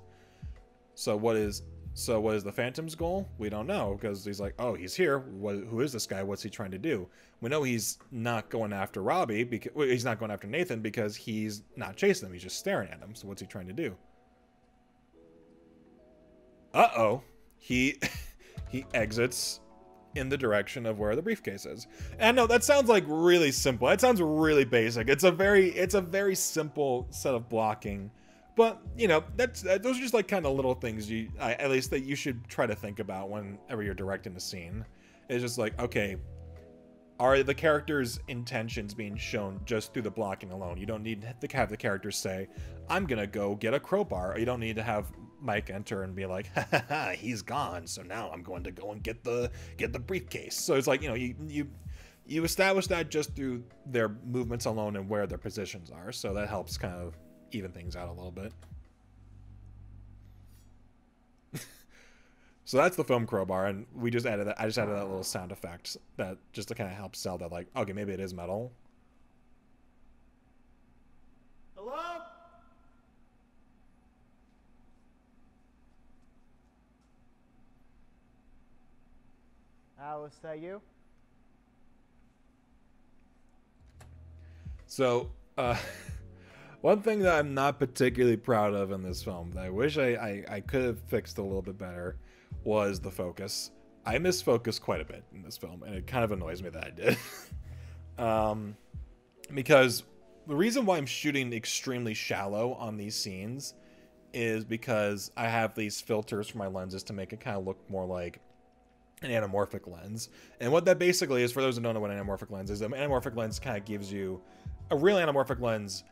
So what is the Phantom's goal? We don't know, because he's like, oh, he's here. Who is this guy? What's he trying to do? We know he's not going after Robbie, because he's not going after Nathan because he's not chasing him. He's just staring at him. So what's he trying to do? Uh-oh. He exits in the direction of where the briefcase is. And no, that sounds like really simple. That sounds really basic. It's a very simple set of blocking. But, you know, those are just like kind of little things at least that you should try to think about whenever you're directing a scene. It's just like, okay, are the character's intentions being shown just through the blocking alone? You don't need to have the characters say, I'm gonna go get a crowbar. Or you don't need to have Mike enter and be like, ha ha ha, he's gone, so now I'm going to go and get the briefcase. So it's like, you know, you establish that just through their movements alone and where their positions are. So that helps kind of even things out a little bit. So that's the foam crowbar, and we just added that. I just added that little sound effect that just to kind of help sell that, like, okay, maybe it is metal. Hello? Alice, that you? So, one thing that I'm not particularly proud of in this film that I wish I could have fixed a little bit better was the focus. I misfocused quite a bit in this film, and it kind of annoys me that I did. Because the reason why I'm shooting extremely shallow on these scenes is because I have these filters for my lenses to make it kind of look more like an anamorphic lens. And what that basically is, for those who don't know what an anamorphic lens is, an anamorphic lens kind of gives you a real anamorphic lens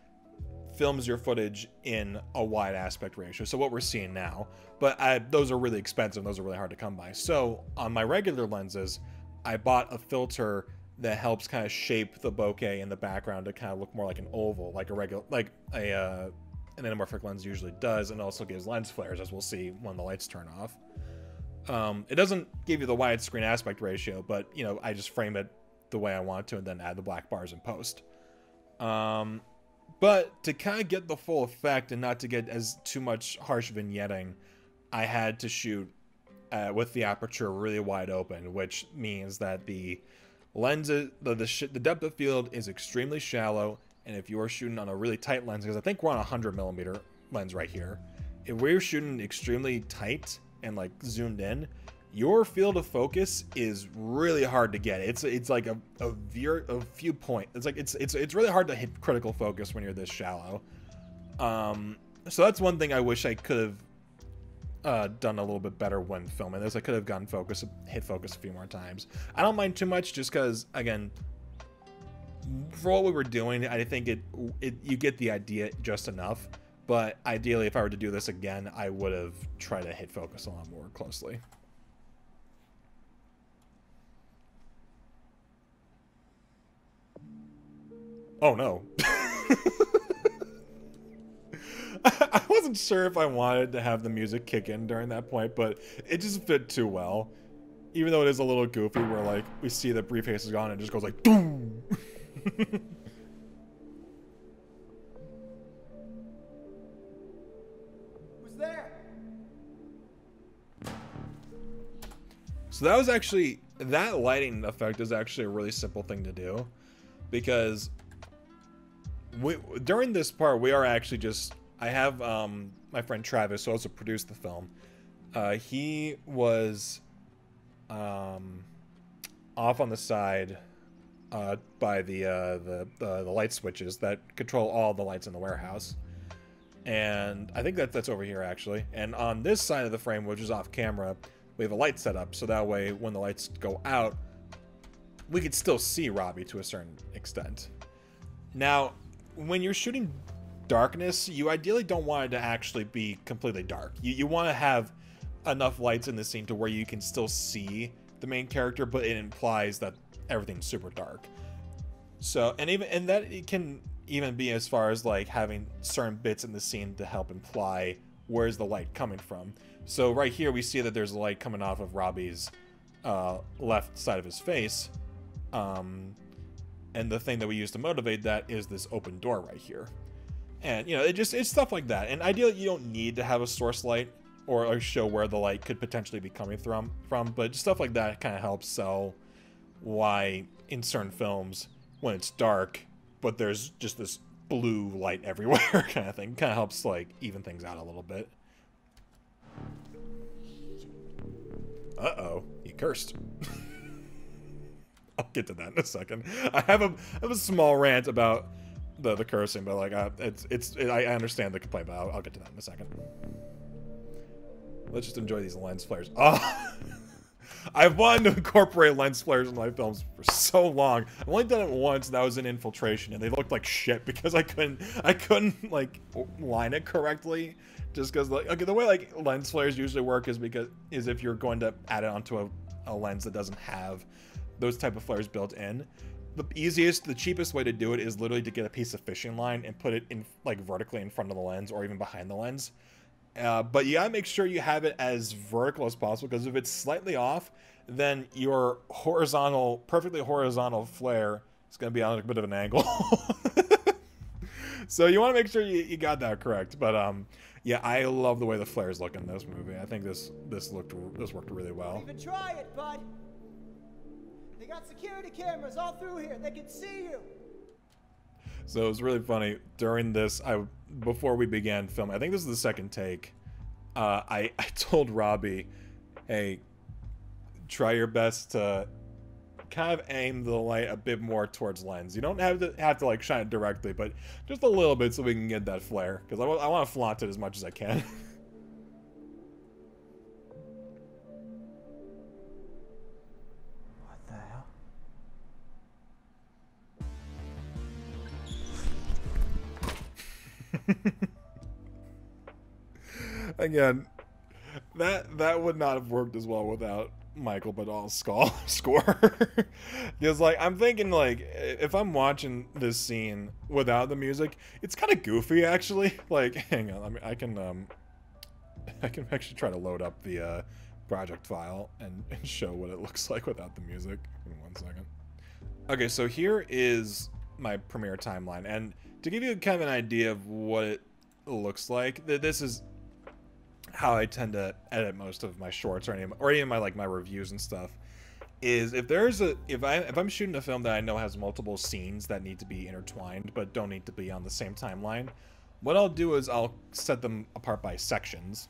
films your footage in a wide aspect ratio. So what we're seeing now, but those are really expensive. Those are really hard to come by. So on my regular lenses, I bought a filter that helps kind of shape the bokeh in the background to kind of look more like an oval, like an anamorphic lens usually does, and also gives lens flares, as we'll see when the lights turn off. It doesn't give you the widescreen aspect ratio, but, you know, I just frame it the way I want to and then add the black bars in post. But to kind of get the full effect and not to get as too much harsh vignetting, I had to shoot with the aperture really wide open, which means that the lenses, the depth of field is extremely shallow. And if you are shooting on a really tight lens, because I think we're on a 100mm lens right here, if we're shooting extremely tight and like zoomed in, your field of focus is really hard to get. It's like a few point. It's like it's really hard to hit critical focus when you're this shallow. So that's one thing I wish I could have done a little bit better when filming this. I could have hit focus a few more times. I don't mind too much, just because, again, for what we were doing, I think you get the idea just enough. But ideally, if I were to do this again, I would have tried to hit focus a lot more closely. Oh no. I wasn't sure if I wanted to have the music kick in during that point, but it just fit too well. Even though it is a little goofy, where like we see the briefcase is gone and it just goes like boom. Who's there? So that was actually, that lighting effect is actually a really simple thing to do, because during this part we are actually just, I have my friend Travis, who also produced the film. He was off on the side by the light switches that control all the lights in the warehouse, and I think that's over here actually. And on this side of the frame, which is off camera, we have a light set up, so that way when the lights go out, we could still see Robbie to a certain extent. Now, when you're shooting darkness, you ideally don't want it to actually be completely dark. You want to have enough lights in the scene to where you can still see the main character, but it implies that everything's super dark. So, and that it can even be as far as like having certain bits in the scene to help imply where's the light coming from. So right here we see that there's a light coming off of Robbie's left side of his face, and the thing that we use to motivate that is this open door right here. And you know, it's stuff like that. And ideally you don't need to have a source light or show where the light could potentially be coming from, but stuff like that kind of helps sell why in certain films when it's dark but there's just this blue light everywhere kind of thing, kind of helps like even things out a little bit. Uh-oh, he cursed. I'll get to that in a second. I have a small rant about the cursing, but like I understand the complaint, but I'll get to that in a second. Let's just enjoy these lens flares. Oh, I've wanted to incorporate lens flares in my films for so long. I've only done it once, and that was in Infiltration, and they looked like shit because I couldn't like line it correctly. Just because like, okay, the way like lens flares usually work is if you're going to add it onto a lens that doesn't have those type of flares built in. The cheapest way to do it is literally to get a piece of fishing line and put it in like vertically in front of the lens or even behind the lens. But you gotta make sure you have it as vertical as possible, because if it's slightly off, then your perfectly horizontal flare is gonna be on a bit of an angle. So you want to make sure you got that correct. But yeah, I love the way the flares look in this movie. I think this worked really well. Don't even try it, bud. They got security cameras all through here. They can see you. So it was really funny during this. Before we began filming, I think this is the second take. I told Robbie, "Hey, try your best to kind of aim the light a bit more towards lens. You don't have to like shine it directly, but just a little bit so we can get that flare. Because I want to flaunt it as much as I can." What the hell? Again, that would not have worked as well without Michael Badal's score. Because like I'm thinking like if I'm watching this scene without the music, it's kind of goofy actually. Like hang on, I mean I can actually try to load up the project file and show what it looks like without the music. Give me 1 second. Okay, so here is my Premiere timeline, and to give you kind of an idea of what it looks like, this is how I tend to edit most of my shorts or even my reviews and stuff. Is if I'm shooting a film that I know has multiple scenes that need to be intertwined but don't need to be on the same timeline, what I'll do is I'll set them apart by sections,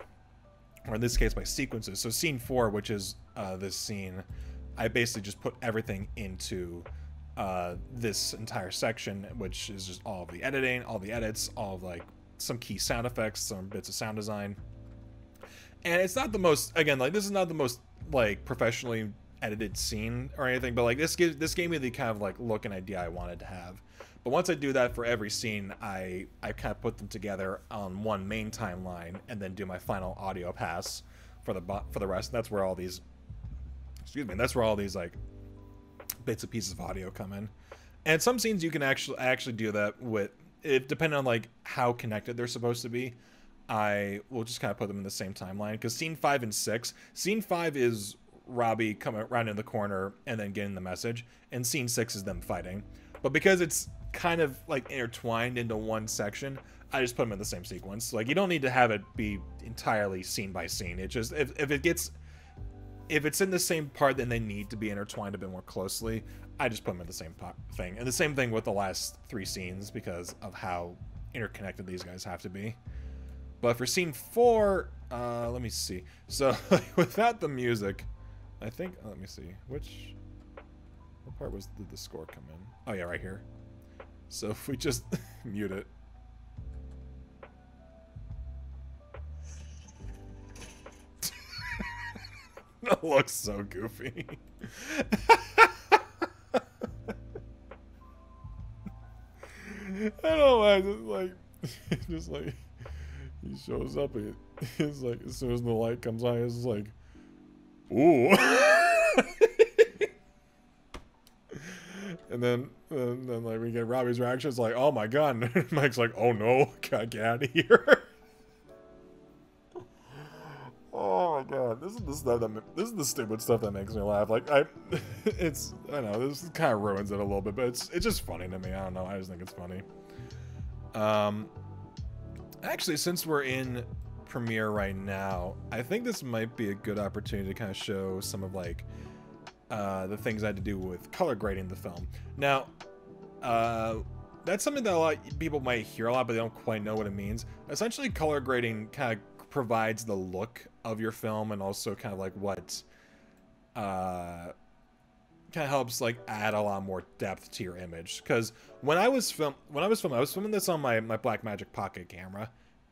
or in this case by sequences. So scene 4, which is this scene, I basically just put everything into this entire section, which is just all of the editing, all the edits, all of like some key sound effects, some bits of sound design. And it's not the most, again, like this is not the most like professionally edited scene or anything, but like this gave me the kind of like look and idea I wanted to have. But once I do that for every scene, I kind of put them together on one main timeline and then do my final audio pass for the rest. And that's where all these, that's where all these like bits and pieces of audio come in. And some scenes you can actually do that with, depending on like how connected they're supposed to be. I will just kind of put them in the same timeline, because scene 5 and 6, scene 5 is Robbie coming around in the corner and then getting the message, and scene 6 is them fighting. But because it's kind of like intertwined into one section, I just put them in the same sequence. Like, you don't need to have it be entirely scene by scene. It just, if it's in the same part, then they need to be intertwined a bit more closely. I just put them in the same thing. And the same thing with the last 3 scenes, because of how interconnected these guys have to be. But for scene 4, let me see. So, without the music, I think, let me see. What part did the score come in? Oh yeah, right here. So if we just mute it. That looks so goofy. I don't know why, just like, he shows up, it's like, as soon as the light comes on, it's like, ooh. And then like we get Robbie's reaction. It's like, oh my god. And Mike's like, oh no, gotta get out of here. Oh my god, this is the stupid stuff that makes me laugh. Like, I know this kind of ruins it a little bit, but it's just funny to me. I don't know. I just think it's funny. Actually, since we're in Premiere right now, I think this might be a good opportunity to kind of show some of like the things I had to do with color grading the film. Now, that's something that a lot of people might hear a lot, but they don't quite know what it means. Essentially, color grading kind of provides the look of your film, and also kind of like what kind of helps like add a lot more depth to your image. Because when I was filming this on my Blackmagic Pocket camera,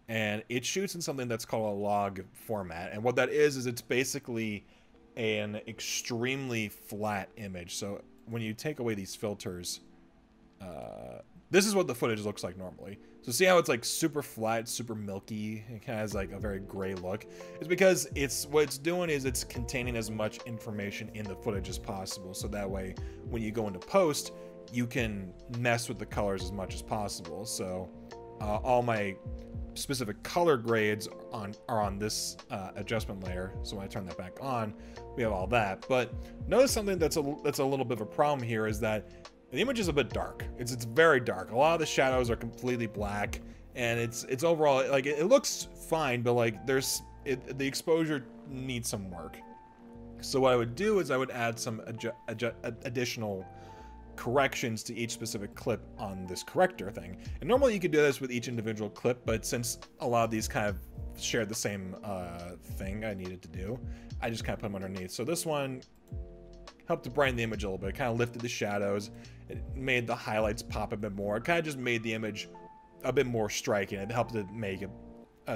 and it shoots in something that's called a log format. And what that is it's basically an extremely flat image. So when you take away these filters, this is what the footage looks like normally. So see how it's like super flat, super milky, it kind of has like a very gray look? It's because what it's doing is it's containing as much information in the footage as possible, so that way when you go into post, you can mess with the colors as much as possible. So all my specific color grades are on this adjustment layer. So when I turn that back on, we have all that. But notice something that's a little bit of a problem here is that the image is a bit dark. It's very dark. A lot of the shadows are completely black, and it's overall like it looks fine, but like the exposure needs some work. So what I would do is I would add some additional corrections to each specific clip on this corrector thing. And normally you could do this with each individual clip, but since a lot of these kind of share the same thing I needed to do, I just kind of put them underneath. So this one helped to brighten the image a little bit. It kind of lifted the shadows. It made the highlights pop a bit more. It kind of just made the image a bit more striking. It helped to make it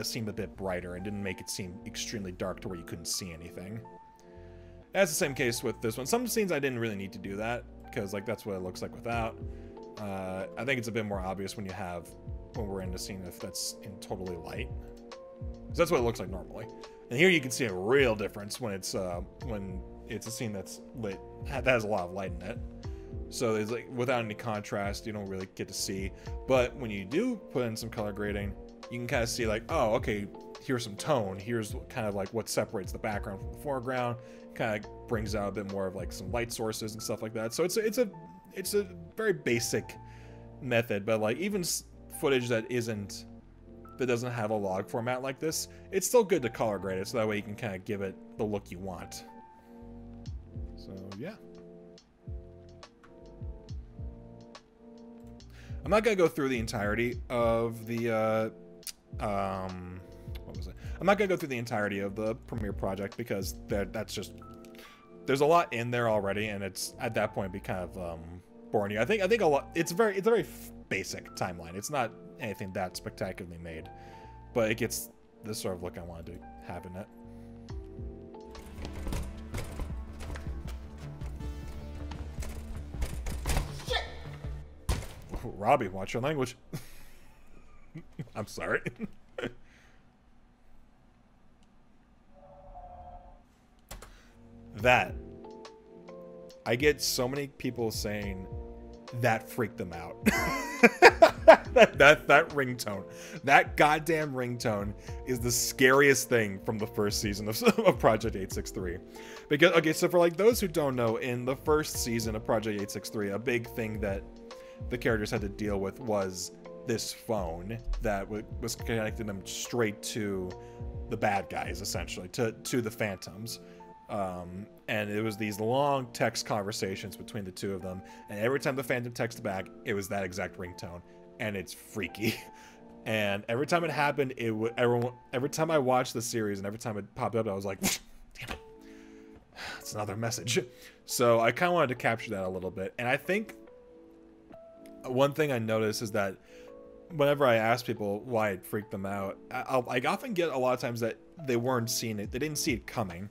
seem a bit brighter and didn't make it seem extremely dark to where you couldn't see anything. That's the same case with this one. Some scenes I didn't really need to do that, because like that's what it looks like without. I think it's a bit more obvious when we're in a scene if that's in totally light, because that's what it looks like normally. And here you can see a real difference when it's a scene that's lit, that has a lot of light in it. So there's like, without any contrast, you don't really get to see. But when you do put in some color grading, you can kind of see like, oh, okay, here's some tone. Here's kind of like what separates the background from the foreground. Kind of brings out a bit more of like some light sources and stuff like that. So it's a very basic method, but like even footage that doesn't have a log format like this, it's still good to color grade it, so that way you can kind of give it the look you want. So yeah. I'm not gonna go through the entirety of the what was it? I'm not gonna go through the entirety of the Premiere project, because that's just, there's a lot in there already, and it's at that point be kind of boring. I think a lot. It's a very basic timeline. It's not anything that spectacularly made, but it gets this sort of look I wanted to have in it. Robbie, watch your language. I'm sorry. That. I get so many people saying that freaked them out. that ringtone, that goddamn ringtone is the scariest thing from the first season of Project 863. Because, okay, so for like those who don't know, in the first season of Project 863, a big thing that the characters had to deal with was this phone that was connecting them straight to the bad guys, essentially, to the Phantoms. And it was these long text conversations between the two of them, and every time the Phantom texted back, it was that exact ringtone, and it's freaky. And every time it happened, every time I watched the series and every time it popped up, I was like, damn it, it's another message. So I kind of wanted to capture that a little bit. And I think one thing I noticed is that whenever I ask people why it freaked them out, I often get a lot of times that they weren't seeing it, they didn't see it coming.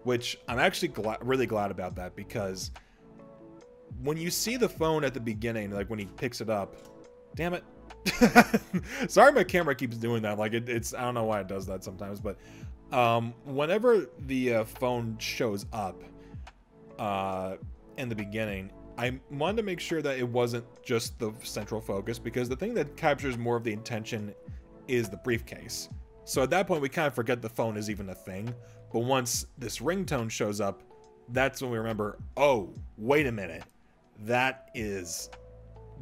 Which I'm actually really glad about that, because when you see the phone at the beginning, like when he picks it up, damn it. Sorry my camera keeps doing that. Like it's I don't know why it does that sometimes, but whenever the phone shows up in the beginning, I wanted to make sure that it wasn't just the central focus, because the thing that captures more of the attention is the briefcase. So at that point, we kind of forget the phone is even a thing. But once this ringtone shows up, that's when we remember, oh, wait a minute. That is...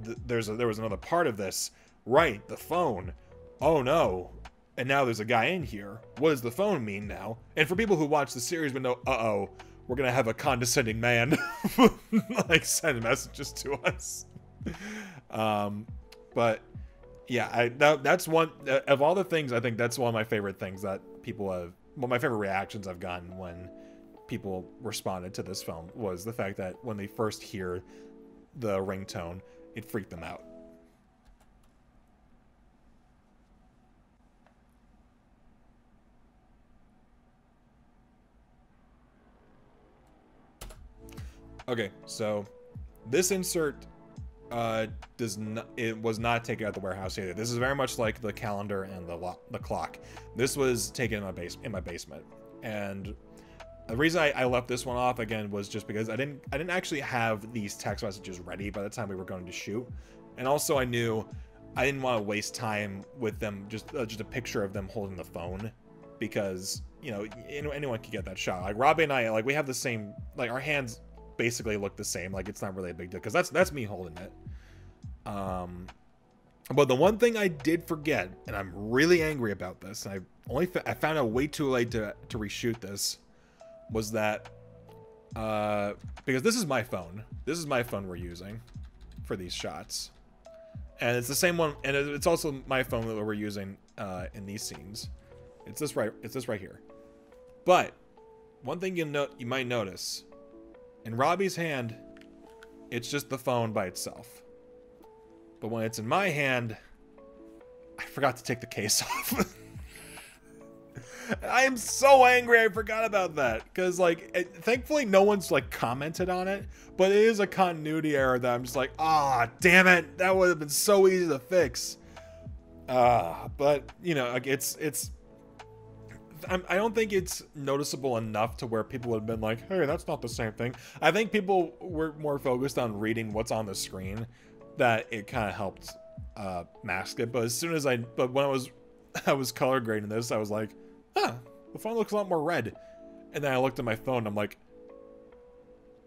there was another part of this. Right, the phone. Oh, no. And now there's a guy in here. What does the phone mean now? And for people who watch the series would know, uh-oh, we're going to have a condescending man like send messages to us. But... yeah, that's one of all the things. I think that's one of my favorite things that people have. Well, my favorite reactions I've gotten when people responded to this film was the fact that when they first hear the ringtone, it freaked them out. Okay, so this insert was not taken out of the warehouse either. This is very much like the calendar and the clock. This was taken in my basement, and the reason I left this one off again was just because I didn't actually have these text messages ready by the time we were going to shoot, and also I knew I didn't want to waste time with them just a picture of them holding the phone, because you know anyone could get that shot. Like Robbie and I, like we have the same, like our hands basically look the same. Like it's not really a big deal because that's me holding it. But the one thing I did forget, and I'm really angry about this, and I found out way too late to reshoot this, was that because this is my phone. This is my phone we're using for these shots, and it's the same one, and it's also my phone that we're using in these scenes. It's this right here. But one thing you might notice. In Robbie's hand, it's just the phone by itself. But when it's in my hand, I forgot to take the case off. I am so angry I forgot about that. Because, like, thankfully no one's, like, commented on it. But it is a continuity error that I'm just like, ah, damn it. That would have been so easy to fix. But, you know, like, I don't think it's noticeable enough to where people would have been like, hey, that's not the same thing. I think people were more focused on reading what's on the screen, that it kind of helped mask it. But as soon as but when I was color grading this, I was like, huh, the phone looks a lot more red. And then I looked at my phone and I'm like,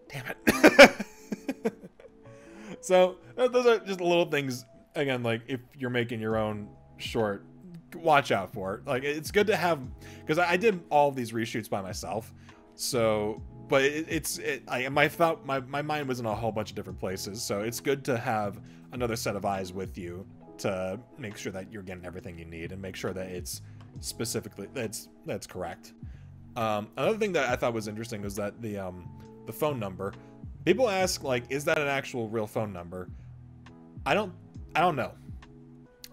damn it. So those are just little things. Again, like if you're making your own short, watch out for it. Like it's good to have, because I did all of these reshoots by myself, so but my mind was in a whole bunch of different places, so it's good to have another set of eyes with you to make sure that you're getting everything you need and make sure that it's specifically that's correct. Another thing that I thought was interesting was that the phone number, people ask, like, is that an actual real phone number? I don't know.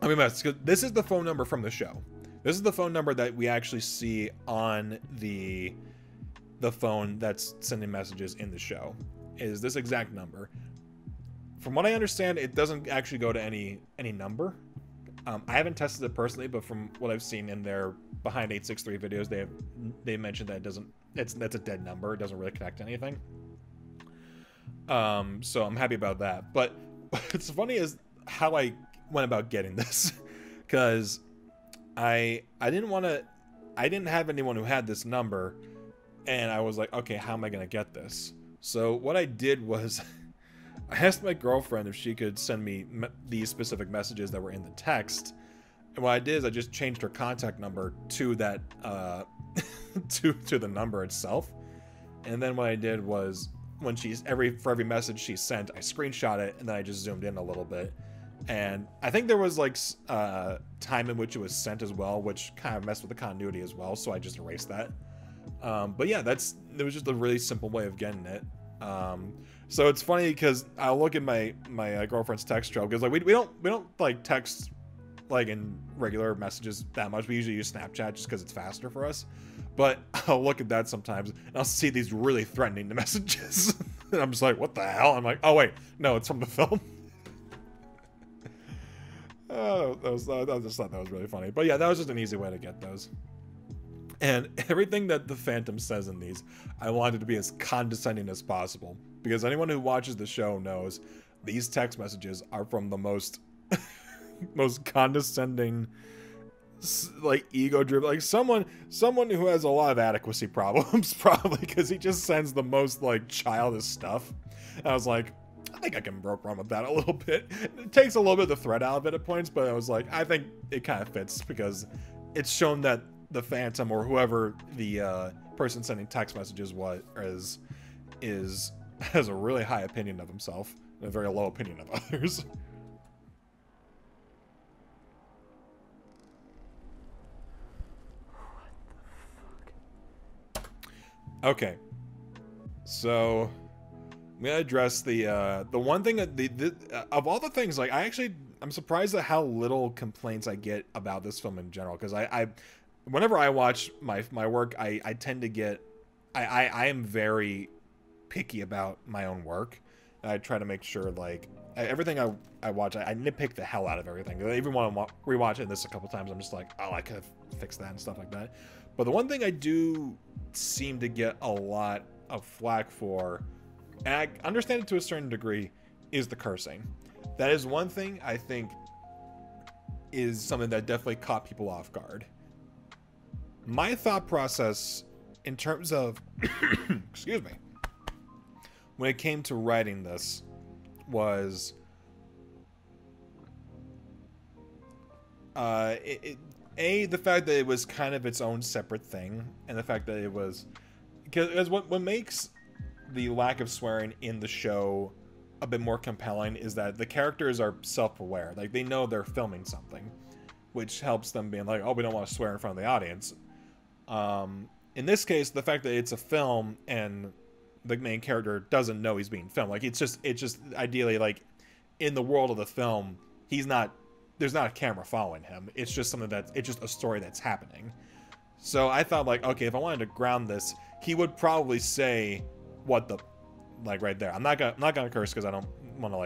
I mean, this is the phone number from the show. This is the phone number that we actually see on the phone that's sending messages in the show. Is this exact number? From what I understand, it doesn't actually go to any number. I haven't tested it personally, but from what I've seen in their Behind 863 videos, they mentioned that that's a dead number. It doesn't really connect to anything. So I'm happy about that. But what's funny is how I went about getting this, because I didn't have anyone who had this number, and I was like, okay, how am I gonna get this? So what I did was I asked my girlfriend if she could send me these specific messages that were in the text. And what I did is I just changed her contact number to that to the number itself. And then what I did was when for every message she sent, I screenshot it and then I just zoomed in a little bit. And I think there was like time in which it was sent as well, which kind of messed with the continuity as well. So I just erased that. But yeah, it was just a really simple way of getting it. So it's funny because I'll look at my girlfriend's text trail, because like we don't like text like in regular messages that much. We usually use Snapchat just because it's faster for us. But I'll look at that sometimes and I'll see these really threatening messages. And I'm just like, what the hell? I'm like, oh wait, no, it's from the film. I just thought that was really funny. But yeah, that was just an easy way to get those. And everything that the Phantom says in these, I wanted to be as condescending as possible. Because anyone who watches the show knows these text messages are from the most most condescending, like ego-driven, like someone who has a lot of adequacy problems, probably, because he just sends the most like childish stuff. And I was like, I think I can run with that a little bit. It takes a little bit of the thread out of it at points, but I was like, I think it kind of fits because it's shown that the Phantom or whoever the person sending text messages has a really high opinion of himself and a very low opinion of others. Okay, so I'm gonna address the one thing that of all the things, like I'm surprised at how little complaints I get about this film in general, because I whenever I watch my work, I tend to get I am very picky about my own work, and I try to make sure like everything I watch, I nitpick the hell out of everything. I even want to rewatch this a couple times, I'm just like, oh, I could have fixed that and stuff like that. But the one thing I do seem to get a lot of flack for, and I understand it to a certain degree, is the cursing. That is one thing I think is something that definitely caught people off guard. My thought process in terms of excuse me, when it came to writing this was the fact that it was kind of its own separate thing, and the fact that it was, because what makes the lack of swearing in the show a bit more compelling is that the characters are self-aware. Like, they know they're filming something, which helps them being like, oh, we don't want to swear in front of the audience. In this case, the fact that it's a film and the main character doesn't know he's being filmed, like, it's just ideally, like, in the world of the film, there's not a camera following him. It's just it's just a story that's happening. So I thought, like, okay, if I wanted to ground this, he would probably say what the, like, right there. I'm not gonna curse because I don't want to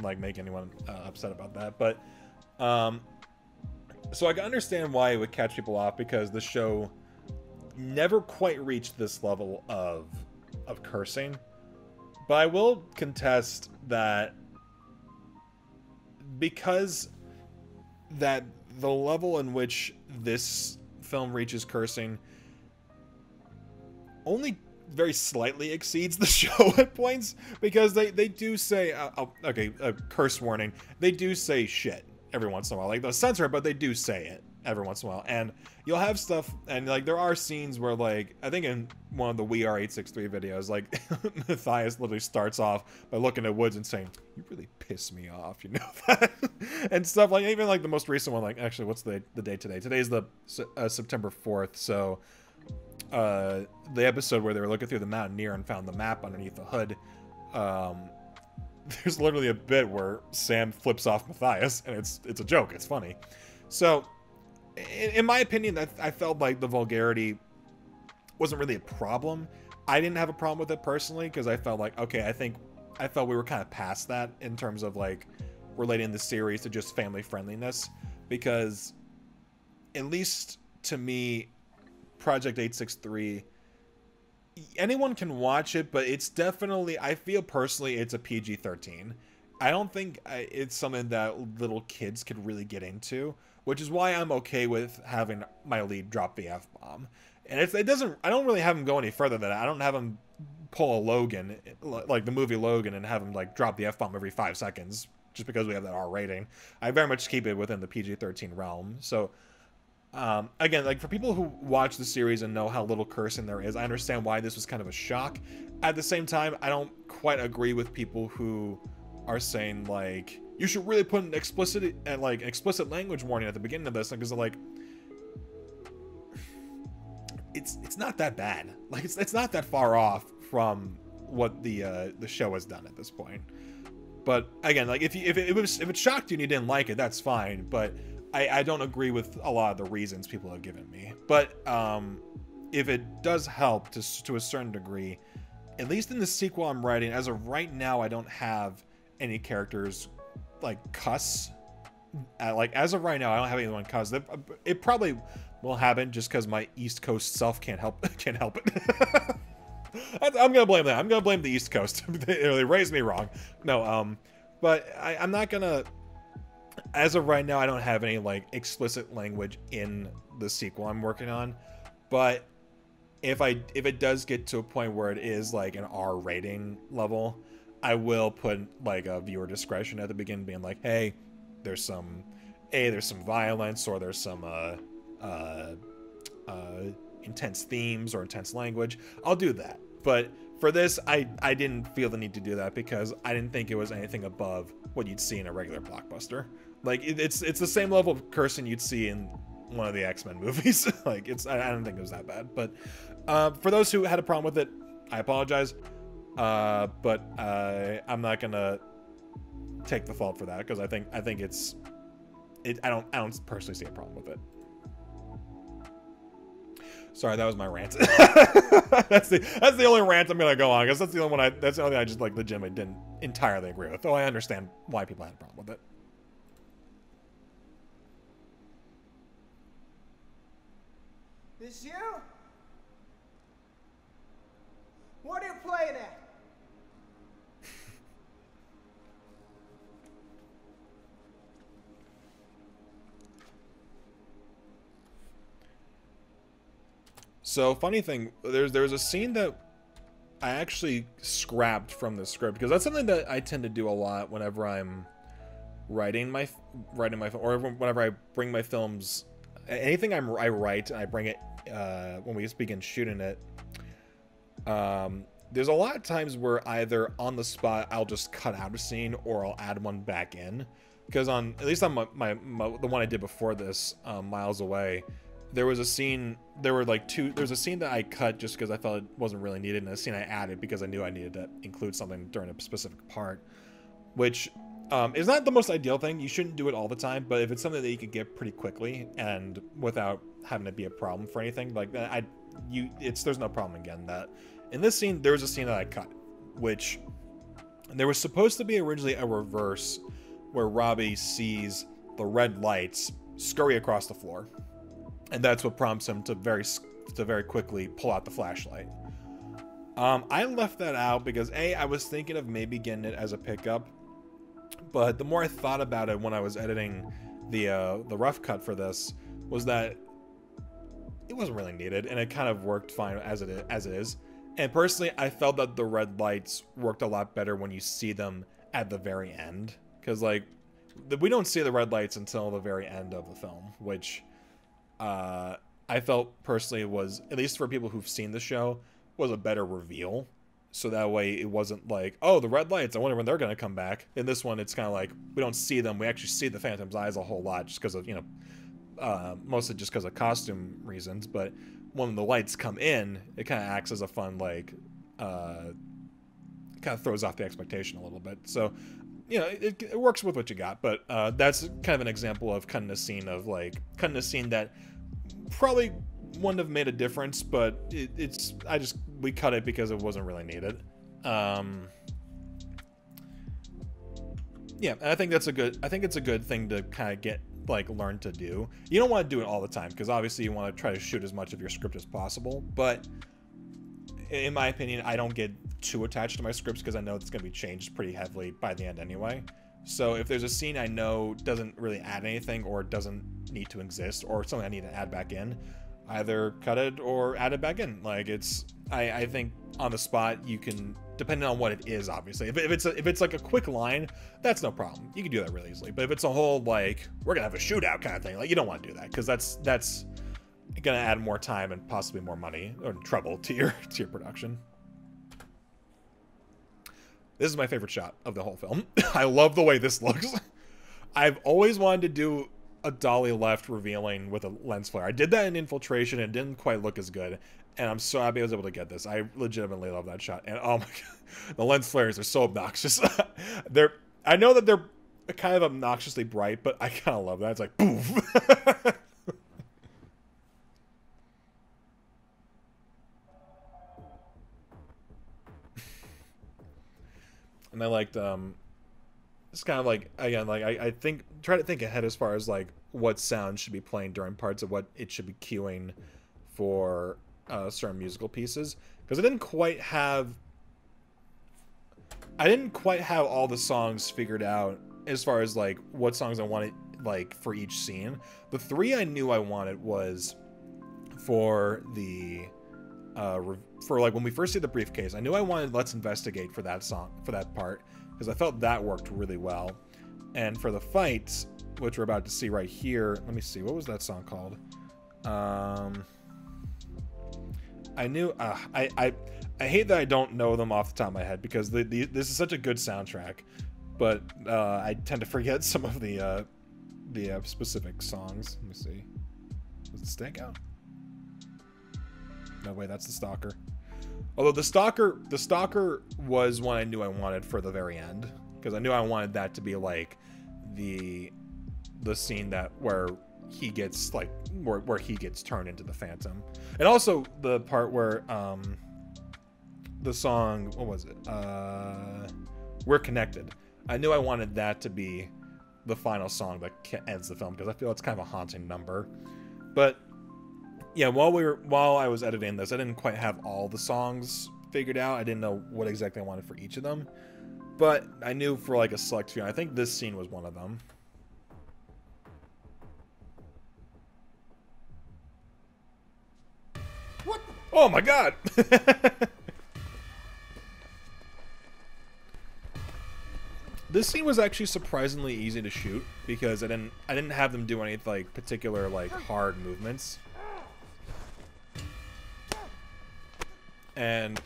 like make anyone upset about that. But so I can understand why it would catch people off, because the show never quite reached this level of cursing. But I will contest that, because that the level in which this film reaches cursing only very slightly exceeds the show at points, because they do say okay, a curse warning, they do say shit every once in a while. Like, they'll censor it, but they do say it every once in a while. And you'll have stuff, and like there are scenes where, like, I think in one of the We Are 863 videos, like Matthias literally starts off by looking at Woods and saying, you really piss me off, you know that? And stuff like, even like the most recent one, like, actually, what's the day today? Today's the September 4th, so the episode where they were looking through the Mountaineer and found the map underneath the hood, there's literally a bit where Sam flips off Matthias, and it's a joke, it's funny. So in my opinion, I felt like the vulgarity wasn't really a problem. I didn't have a problem with it personally, because I felt like, okay, I felt we were kind of past that in terms of like relating the series to just family friendliness, because at least to me, Project 863, anyone can watch it, but it's definitely, I feel personally, it's a PG-13. I don't think it's something that little kids could really get into, which is why I'm okay with having my lead drop the F-bomb. And it doesn't, I don't really have him go any further than that. I don't have him pull a Logan, like the movie Logan, and have him like drop the F-bomb every 5 seconds just because we have that R rating. I very much keep it within the PG-13 realm. So, again, like for people who watch the series and know how little cursing there is, I understand why this was kind of a shock. At the same time, I don't quite agree with people who are saying like you should really put an explicit language warning at the beginning of this, because like it's not that bad. Like it's not that far off from what the show has done at this point. But again, like if it shocked you and you didn't like it, that's fine. But I don't agree with a lot of the reasons people have given me. But if it does help to a certain degree, at least in the sequel I'm writing, as of right now, I don't have any characters like cuss. Like as of right now, I don't have anyone cuss. It probably will happen just because my East Coast self can't help it. I'm gonna blame that. I'm gonna blame the East Coast. They raised me wrong. No, but I'm not gonna. As of right now, I don't have any like explicit language in the sequel I'm working on. But if it does get to a point where it is like an R rating level, I will put like a viewer discretion at the beginning, being like, hey, there's some violence, or there's some intense themes or intense language. I'll do that. But for this, I didn't feel the need to do that because I didn't think it was anything above what you'd see in a regular blockbuster. Like it's the same level of cursing you'd see in one of the X-Men movies. Like I don't think it was that bad. But for those who had a problem with it, I apologize. But I'm not gonna take the fault for that, because I think I don't personally see a problem with it. Sorry, that was my rant. that's the only rant I'm gonna go on, because that's the only thing I just like legitimately didn't entirely agree with. Though I understand why people had a problem with it. This you? What are you playing at? So, funny thing, there was a scene that I actually scrapped from the script, because that's something that I tend to do a lot whenever I'm writing my or whenever I bring my films, anything I write and I bring it when we just begin shooting it. There's a lot of times where either on the spot I'll just cut out a scene, or I'll add one back in, because at least on the one I did before this, Miles Away, there was a scene. There's a scene that I cut just because I felt it wasn't really needed, and a scene I added because I knew I needed to include something during a specific part, which is not the most ideal thing. You shouldn't do it all the time, but if it's something that you could get pretty quickly and without having to be a problem for anything like that, there's no problem in getting that. In this scene, there was a scene that I cut, which there was supposed to be originally a reverse where Robbie sees the red lights scurry across the floor. And that's what prompts him to very quickly pull out the flashlight. I left that out because I was thinking of maybe getting it as a pickup, but the more I thought about it when I was editing the rough cut for this, was that it wasn't really needed, and it kind of worked fine as it is. And personally, I felt that the red lights worked a lot better when you see them at the very end, because like we don't see the red lights until the very end of the film, which I felt personally was, at least for people who've seen the show, was a better reveal. So that way it wasn't like, oh, the red lights, I wonder when they're going to come back. In this one, it's kind of like, we don't see them. We actually see the Phantom's eyes a whole lot just because of, mostly just because of costume reasons. But when the lights come in, it kind of acts as a fun, like, kind of throws off the expectation a little bit. So, it works with what you got. But that's kind of an example of cutting a scene that probably wouldn't have made a difference, but we cut it because it wasn't really needed. Yeah, and I think it's a good thing to kind of get, like, learn to do. You don't want to do it all the time, because obviously you want to try to shoot as much of your script as possible, but in my opinion, I don't get too attached to my scripts because I know it's going to be changed pretty heavily by the end anyway. So if there's a scene I know doesn't really add anything or doesn't need to exist or something I need to add back in, either cut it or add it back in. Like it's, I think on the spot you can, depending on what it is, obviously. If it's like a quick line, that's no problem. You can do that really easily. But if it's a whole like we're gonna have a shootout kind of thing, like you don't want to do that because that's gonna add more time and possibly more money or trouble to your production. This is my favorite shot of the whole film. I love the way this looks. I've always wanted to do a dolly left revealing with a lens flare. I did that in Infiltration and it didn't quite look as good. And I'm so happy I was able to get this. I legitimately love that shot. And oh my god, the lens flares are so obnoxious. I know that they're kind of obnoxiously bright, but I kind of love that. It's like, poof. And I liked, it's kind of like, again, like, I think, try to think ahead as far as, like, what sound should be playing during parts of what it should be cueing for certain musical pieces. Because I didn't quite have all the songs figured out as far as, like, what songs I wanted, like, for each scene. The three I knew I wanted was for the... for like when we first see the briefcase, I knew I wanted Let's Investigate for that song, for that part, because I felt that worked really well. And for the fights, which we're about to see right here, let me see, what was that song called? I knew, I hate that I don't know them off the top of my head because this is such a good soundtrack, but I tend to forget some of the specific songs. Let me see. Was it Stakeout? No, wait, that's the Stalker. Although the Stalker was one I knew I wanted for the very end, because I knew I wanted that to be like the scene that where he gets like where he gets turned into the Phantom, and also the part where the song, what was it? We're Connected. I knew I wanted that to be the final song that ends the film because I feel it's kind of a haunting number, but. Yeah, while I was editing this, I didn't quite have all the songs figured out. I didn't know what exactly I wanted for each of them. But I knew for like a select few. I think this scene was one of them. What? Oh my god! This scene was actually surprisingly easy to shoot because I didn't have them do any like particular like hard movements. And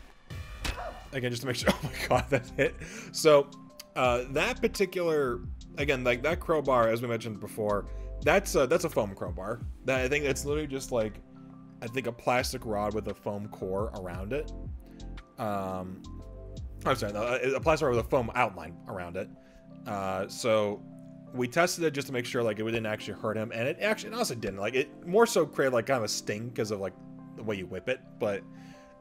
again, just to make sure, oh my god, that hit. So that particular, again, like that crowbar, as we mentioned before, that's a foam crowbar. That I think it's literally just like, I think a plastic rod with a foam core around it. I'm sorry, a plastic rod with a foam outline around it. So we tested it just to make sure like it didn't actually hurt him, and it also didn't. Like it more so created like kind of a sting because of like the way you whip it, but.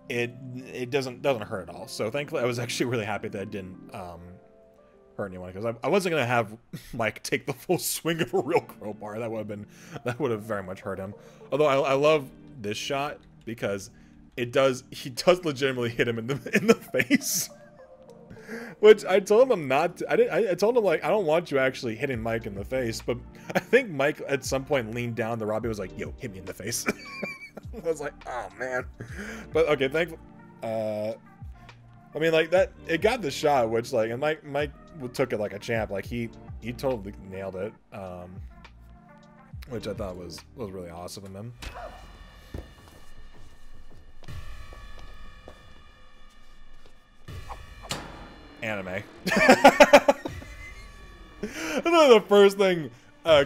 It doesn't hurt at all. So thankfully, I was actually really happy that it didn't hurt anyone because I wasn't gonna have Mike take the full swing of a real crowbar. That would have very much hurt him. Although I love this shot because he does legitimately hit him in the face. Which I told him not to, I told him like I don't want you actually hitting Mike in the face, but I think Mike at some point leaned down to Robbie was like, "Yo, hit me in the face." I was like, oh man. But okay, thankfully I mean like that it got the shot, which like, and Mike took it like a champ. Like he totally nailed it. Which I thought was really awesome of him. Anime. And then the first thing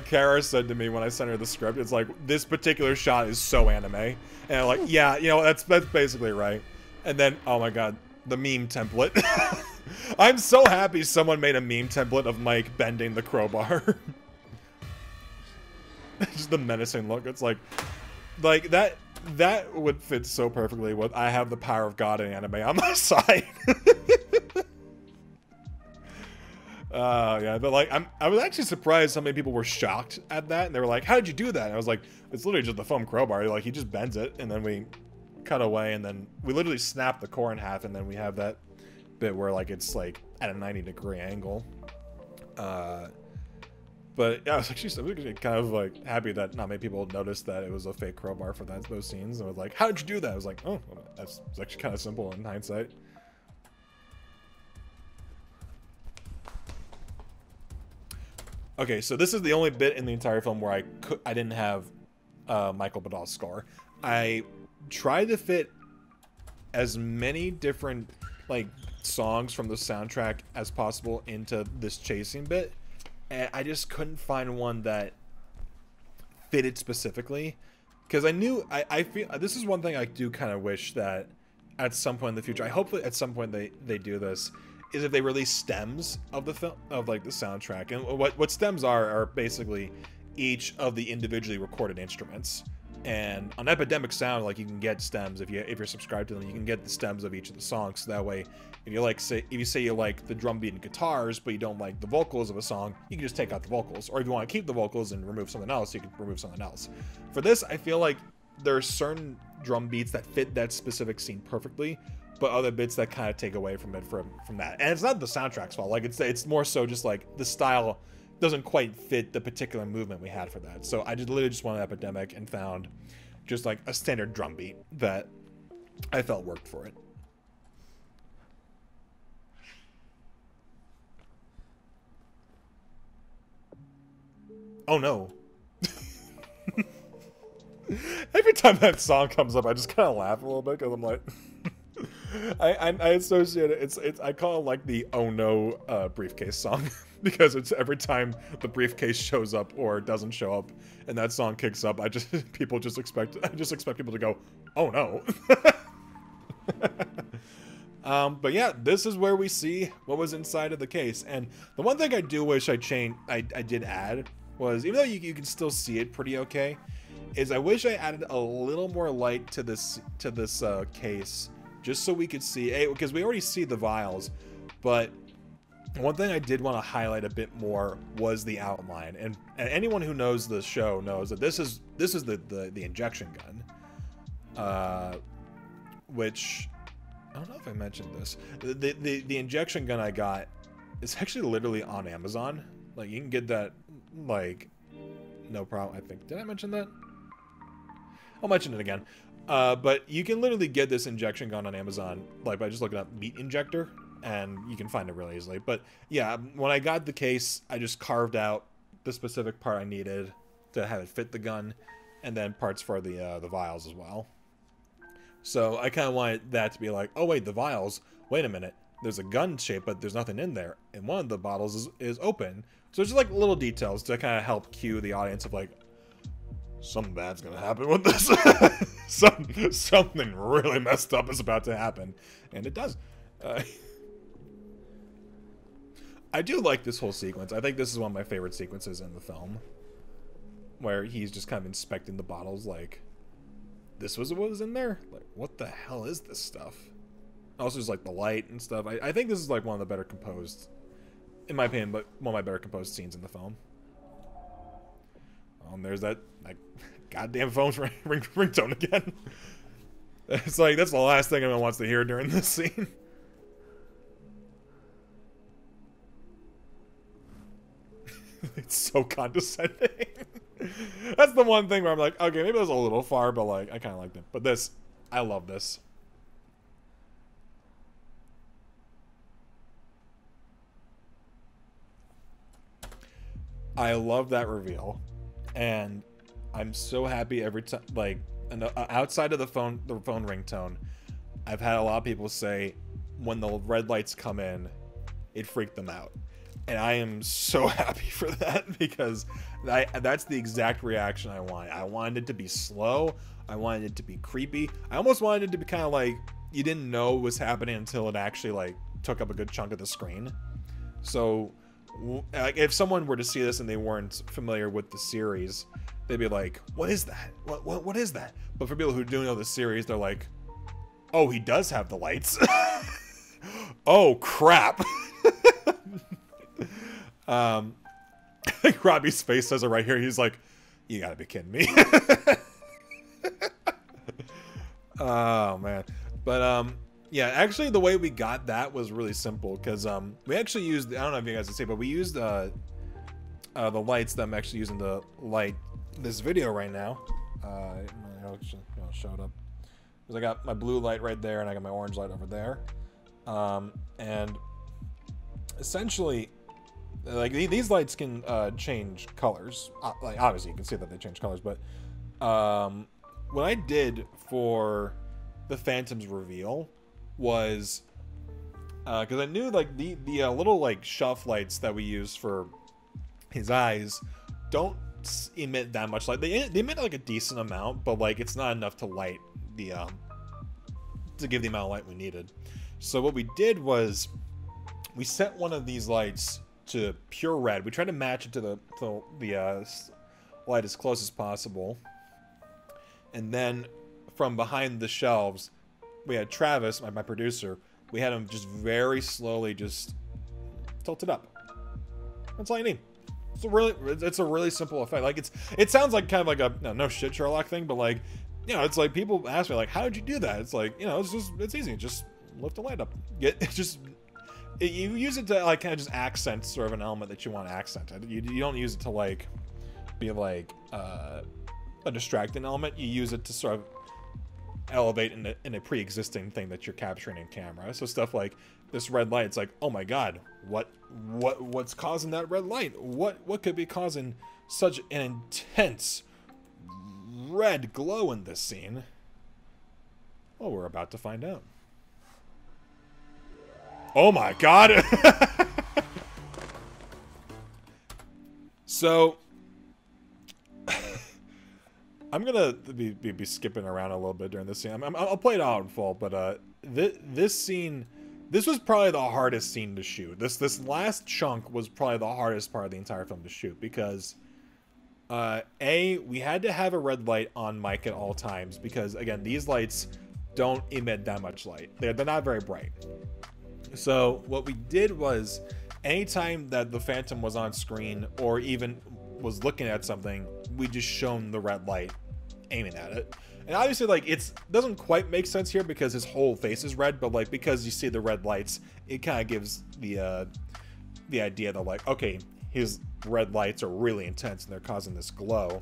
Kara said to me when I sent her the script, it's like, this particular shot is so anime. And I'm like, yeah, you know, that's basically right. And then, oh my god, the meme template. I'm so happy someone made a meme template of Mike bending the crowbar. Just the menacing look. It's like that would fit so perfectly with I have the power of God in anime on my side. Yeah, but like I was actually surprised how many people were shocked at that, and they were like, "How did you do that?" And I was like, "It's literally just the foam crowbar. Like he just bends it, and then we cut away, and then we literally snap the core in half, and then we have that bit where like it's like at a 90-degree angle. But yeah, I was actually kind of like happy that not many people noticed that it was a fake crowbar for those scenes. And I was like, how did you do that? I was like, oh, that's actually kind of simple in hindsight. Okay, so this is the only bit in the entire film where I didn't have Michael Badal's score. I tried to fit as many different like songs from the soundtrack as possible into this chasing bit, and I just couldn't find one that fitted specifically. Because I feel this is one thing I do kind of wish that at some point in the future, I hope that at some point they do this, is if they release stems of the film, of like the soundtrack. And what stems are basically each of the individually recorded instruments. And on Epidemic Sound, like, you can get stems if you're subscribed to them. You can get the stems of each of the songs. So that way, if you say you like the drum beat and guitars, but you don't like the vocals of a song, you can just take out the vocals. Or if you want to keep the vocals and remove something else, you can remove something else. For this, I feel like there are certain drum beats that fit that specific scene perfectly, but other bits that kind of take away from it from that. And it's not the soundtrack's fault. Like, it's more so just like the style doesn't quite fit the particular movement we had for that. So I literally just wanted Epidemic and found just like a standard drum beat that I felt worked for it. Oh no. Every time that song comes up, I just kind of laugh a little bit because I'm like, I associate it. I call it like the "Oh no" briefcase song because it's every time the briefcase shows up or doesn't show up, and that song kicks up. I just expect people to go, "Oh no." But yeah, this is where we see what was inside of the case. And the one thing I do wish I did add was, even though you can still see it pretty okay, is I wish I added a little more light to this case, just so we could see, because we already see the vials, but one thing I did want to highlight a bit more was the outline. And anyone who knows the show knows that this is the injection gun, which I don't know if I mentioned this. The injection gun I got is actually literally on Amazon. Like, you can get that, like, no problem. I think, did I mention that? I'll mention it again. But you can literally get this injection gun on Amazon, like, by just looking up meat injector, and you can find it really easily. But yeah, when I got the case, I just carved out the specific part I needed to have it fit the gun, and then parts for the vials as well. So I kind of wanted that to be like, oh wait, the vials, wait a minute, there's a gun shape, but there's nothing in there, and one of the bottles is open. So it's just like little details to kind of help cue the audience of like, something bad's gonna happen with this. Something really messed up is about to happen, and it does. I do like this whole sequence. I think this is one of my favorite sequences in the film, where he's just kind of inspecting the bottles, like, this was what was in there? Like, what the hell is this stuff? Also, just like the light and stuff. I think this is like one of the better composed, in my opinion, but one of my better composed scenes in the film. There's that, like, goddamn phone's ringtone again. It's like, that's the last thing anyone wants to hear during this scene. It's so condescending. That's the one thing where I'm like, okay, maybe that was a little far, but like, I kind of liked it. But this, I love this. I love that reveal, and I'm so happy every time. Like, outside of the phone ringtone, I've had a lot of people say when the red lights come in, it freaked them out, and I am so happy for that, because that's the exact reaction I want. I wanted it to be slow. I wanted it to be creepy. I almost wanted it to be kind of like you didn't know what was happening until it actually like took up a good chunk of the screen. So, like, if someone were to see this and they weren't familiar with the series, they'd be like, what is that? What is that? But for people who do know the series, they're like, oh, he does have the lights. Oh, crap. I think Robbie's face says it right here. He's like, you gotta be kidding me. Oh, man. But, Yeah, actually, the way we got that was really simple because we actually used, I don't know if you guys can see, but we used the lights that I'm actually using to light this video right now. I'll show it up. Because I got my blue light right there and I got my orange light over there. And essentially, like these lights can change colors. Like obviously you can see that they change colors, but what I did for the Phantom's reveal was because I knew like the little like shelf lights that we use for his eyes don't emit that much light. They emit like a decent amount, but like it's not enough to light the to give the amount of light we needed. So what we did was we set one of these lights to pure red. We tried to match it to the light as close as possible, and then from behind the shelves we had Travis, my producer. We had him just very slowly just tilt it up. That's all you need. It's a really simple effect. Like it sounds like kind of like a no shit Sherlock thing, but like, you know, it's like people ask me like, how did you do that? It's like, you know, it's easy. Just lift the light up. You use it to like kind of just accent sort of an element that you want to accent. You don't use it to like be like a distracting element. You use it to sort of elevate in a pre-existing thing that you're capturing in camera. So stuff like this red light, it's like, oh my god, what's causing that red light? What could be causing such an intense red glow in this scene? Well, we're about to find out. Oh my god. So I'm gonna be skipping around a little bit during this scene. I'll play it out in full, but this scene, this was probably the hardest scene to shoot. This last chunk was probably the hardest part of the entire film to shoot because we had to have a red light on Mike at all times because again, these lights don't emit that much light. They're not very bright. So what we did was anytime that the Phantom was on screen or even was looking at something, we just shone the red light aiming at it. And obviously like it doesn't quite make sense here because his whole face is red, but like because you see the red lights, it kind of gives the idea that like, okay, his red lights are really intense and they're causing this glow.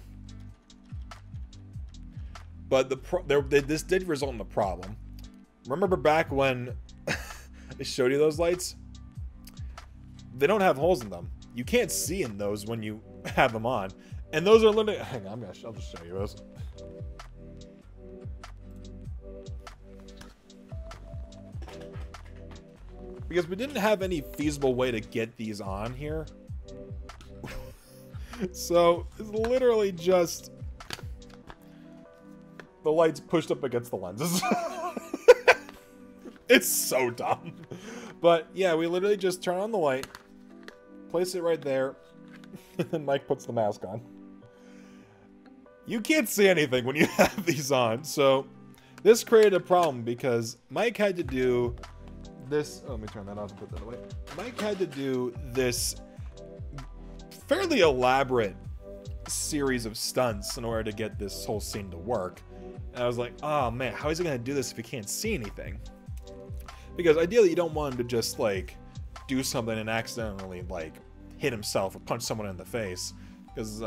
But this did result in a problem. Remember back when I showed you those lights? They don't have holes in them. You can't see in those when you have them on. And those are literally... Hang on, I'll just show you those. Because we didn't have any feasible way to get these on here. So, it's literally just... the lights pushed up against the lenses. It's so dumb. But, yeah, we literally just turn on the light, place it right there, and then Mike puts the mask on. You can't see anything when you have these on, so this created a problem because Mike had to do this. Oh, let me turn that off and put that away. Mike had to do this fairly elaborate series of stunts in order to get this whole scene to work. And I was like, oh man, how is he going to do this if he can't see anything? Because ideally you don't want him to just like do something and accidentally like hit himself or punch someone in the face. Because,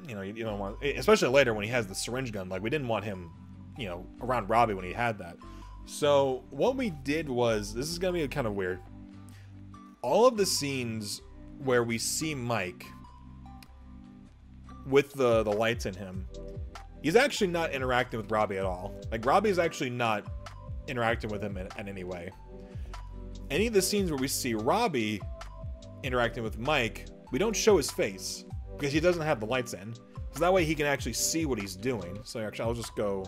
you know, you don't want, especially later when he has the syringe gun, like we didn't want him, you know, around Robbie when he had that. So what we did was, this is going to be kind of weird. All of the scenes where we see Mike with the lights in him, he's actually not interacting with Robbie at all. Like Robbie's actually not interacting with him in any way. Any of the scenes where we see Robbie interacting with Mike, we don't show his face because he doesn't have the lights in. So that way he can actually see what he's doing. So actually I'll just go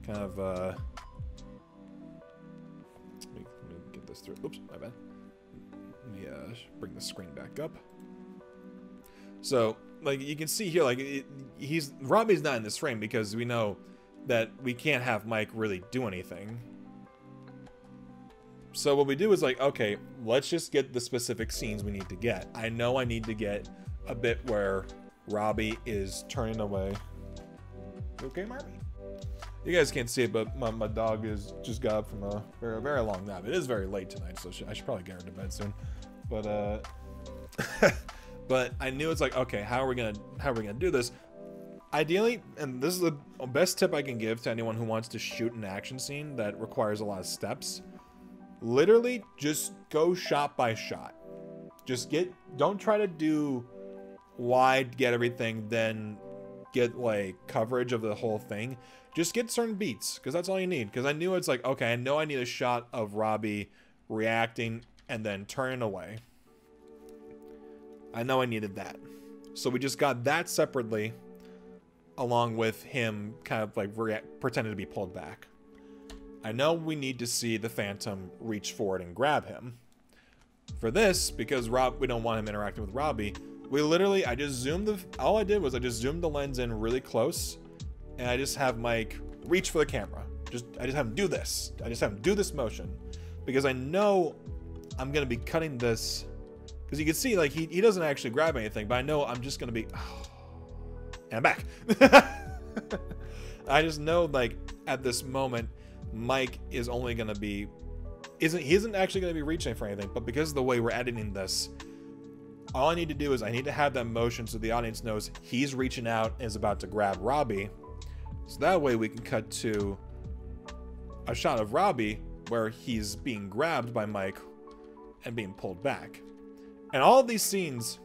kind of let me get this through. Oops, my bad. Let me bring the screen back up. So like you can see here, like Robbie's not in this frame because we know that we can't have Mike really do anything. So what we do is like, okay, let's just get the specific scenes we need to get. I know I need to get a bit where Robbie is turning away. Okay, Marmy? You guys can't see it, but my dog is just got up from a very, very long nap. It is very late tonight, so I should probably get her to bed soon. But but I knew it's like, okay, how are we gonna do this? Ideally, and this is the best tip I can give to anyone who wants to shoot an action scene that requires a lot of steps. Literally, just go shot by shot. Don't try to do wide, get everything, then get like coverage of the whole thing. Just get certain beats, because that's all you need. Because I knew it's like, okay, I know I need a shot of Robbie reacting and then turning away. I know I needed that. So we just got that separately, along with him kind of like pretending to be pulled back. I know we need to see the Phantom reach forward and grab him. For this, because we don't want him interacting with Robbie, all I did was I just zoomed the lens in really close, and I just have Mike reach for the camera. I just have him do this. I just have him do this motion, because I know I'm gonna be cutting this, because you can see like he doesn't actually grab anything, but I know I'm just gonna be, and I'm back. I just know like at this moment, Mike is only gonna be, he isn't actually gonna be reaching for anything, but because of the way we're editing this, all I need to do is I need to have that motion so the audience knows he's reaching out and is about to grab Robbie. So that way we can cut to a shot of Robbie where he's being grabbed by Mike and being pulled back. And all of these scenes,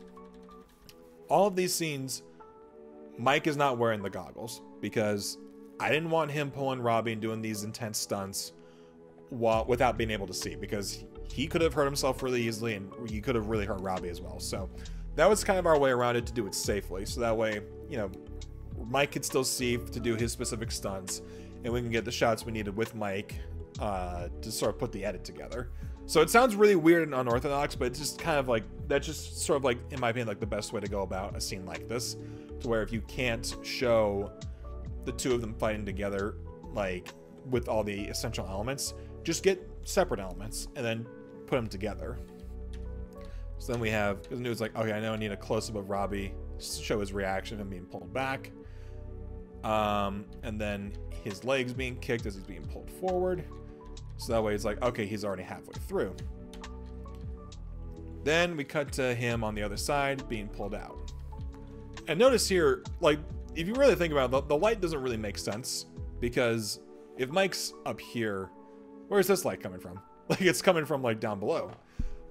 Mike is not wearing the goggles, because I didn't want him pulling Robbie and doing these intense stunts without being able to see, because he could have hurt himself really easily, and he could have really hurt Robbie as well. So that was kind of our way around it, to do it safely. So that way, you know, Mike could still see to do his specific stunts, and we can get the shots we needed with Mike to sort of put the edit together. So it sounds really weird and unorthodox, but it's just kind of like, that's just sort of like, in my opinion, like the best way to go about a scene like this, to where if you can't show the two of them fighting together, like with all the essential elements, just get separate elements and then put them together. So then we have, because it's like, okay, I know I need a close-up of Robbie to show his reaction and being pulled back. And then his legs being kicked as he's being pulled forward. So that way it's like, okay, he's already halfway through. Then we cut to him on the other side being pulled out. And notice here, like, if you really think about it, the light doesn't really make sense, because if Mike's up here, where's this light coming from? Like, it's coming from like down below.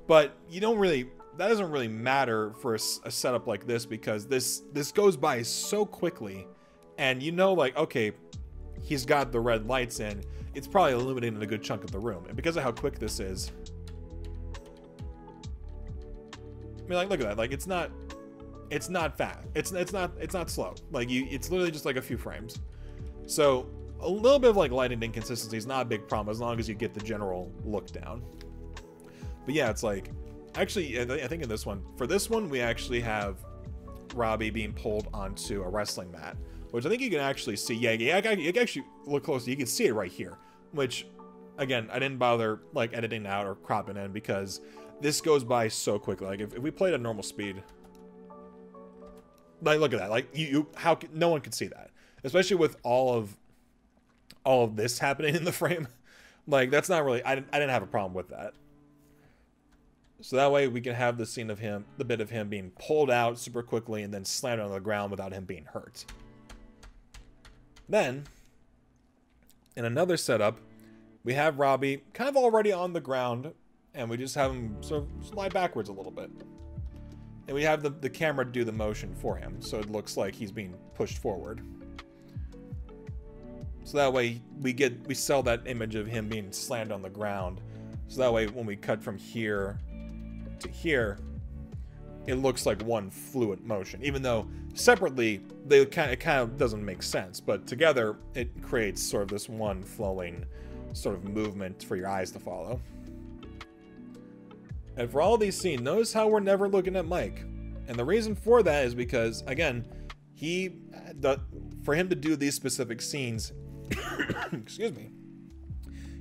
But that doesn't really matter for a setup like this, because this goes by so quickly, and you know, like, okay, he's got the red lights in, it's probably illuminating a good chunk of the room. And because of how quick this is, I mean, like, look at that. Like, it's not fast. It's not slow. Like, it's literally just like a few frames. So a little bit of like lighting inconsistency is not a big problem, as long as you get the general look down. But yeah, it's like, actually, I think in this one, we actually have Robbie being pulled onto a wrestling mat, which I think you can actually see. Yeah, you can actually look closely. You can see it right here, which, again, I didn't bother like editing out or cropping in, because this goes by so quickly. Like, if we played at normal speed, like, look at that. Like, no one could see that, especially with all of this happening in the frame. Like, that's not really, I didn't have a problem with that. So that way we can have the scene of him, the bit of him being pulled out super quickly and then slammed on the ground without him being hurt. Then, in another setup, we have Robbie kind of already on the ground, and we just have him sort of slide backwards a little bit. And we have the camera do the motion for him, so it looks like he's being pushed forward. So that way we sell that image of him being slammed on the ground. So that way when we cut from here to here, it looks like one fluid motion, even though separately it kind of doesn't make sense, but together it creates sort of this one flowing sort of movement for your eyes to follow. And for all these scenes, notice how we're never looking at Mike. And the reason for that is because, again, for him to do these specific scenes, excuse me,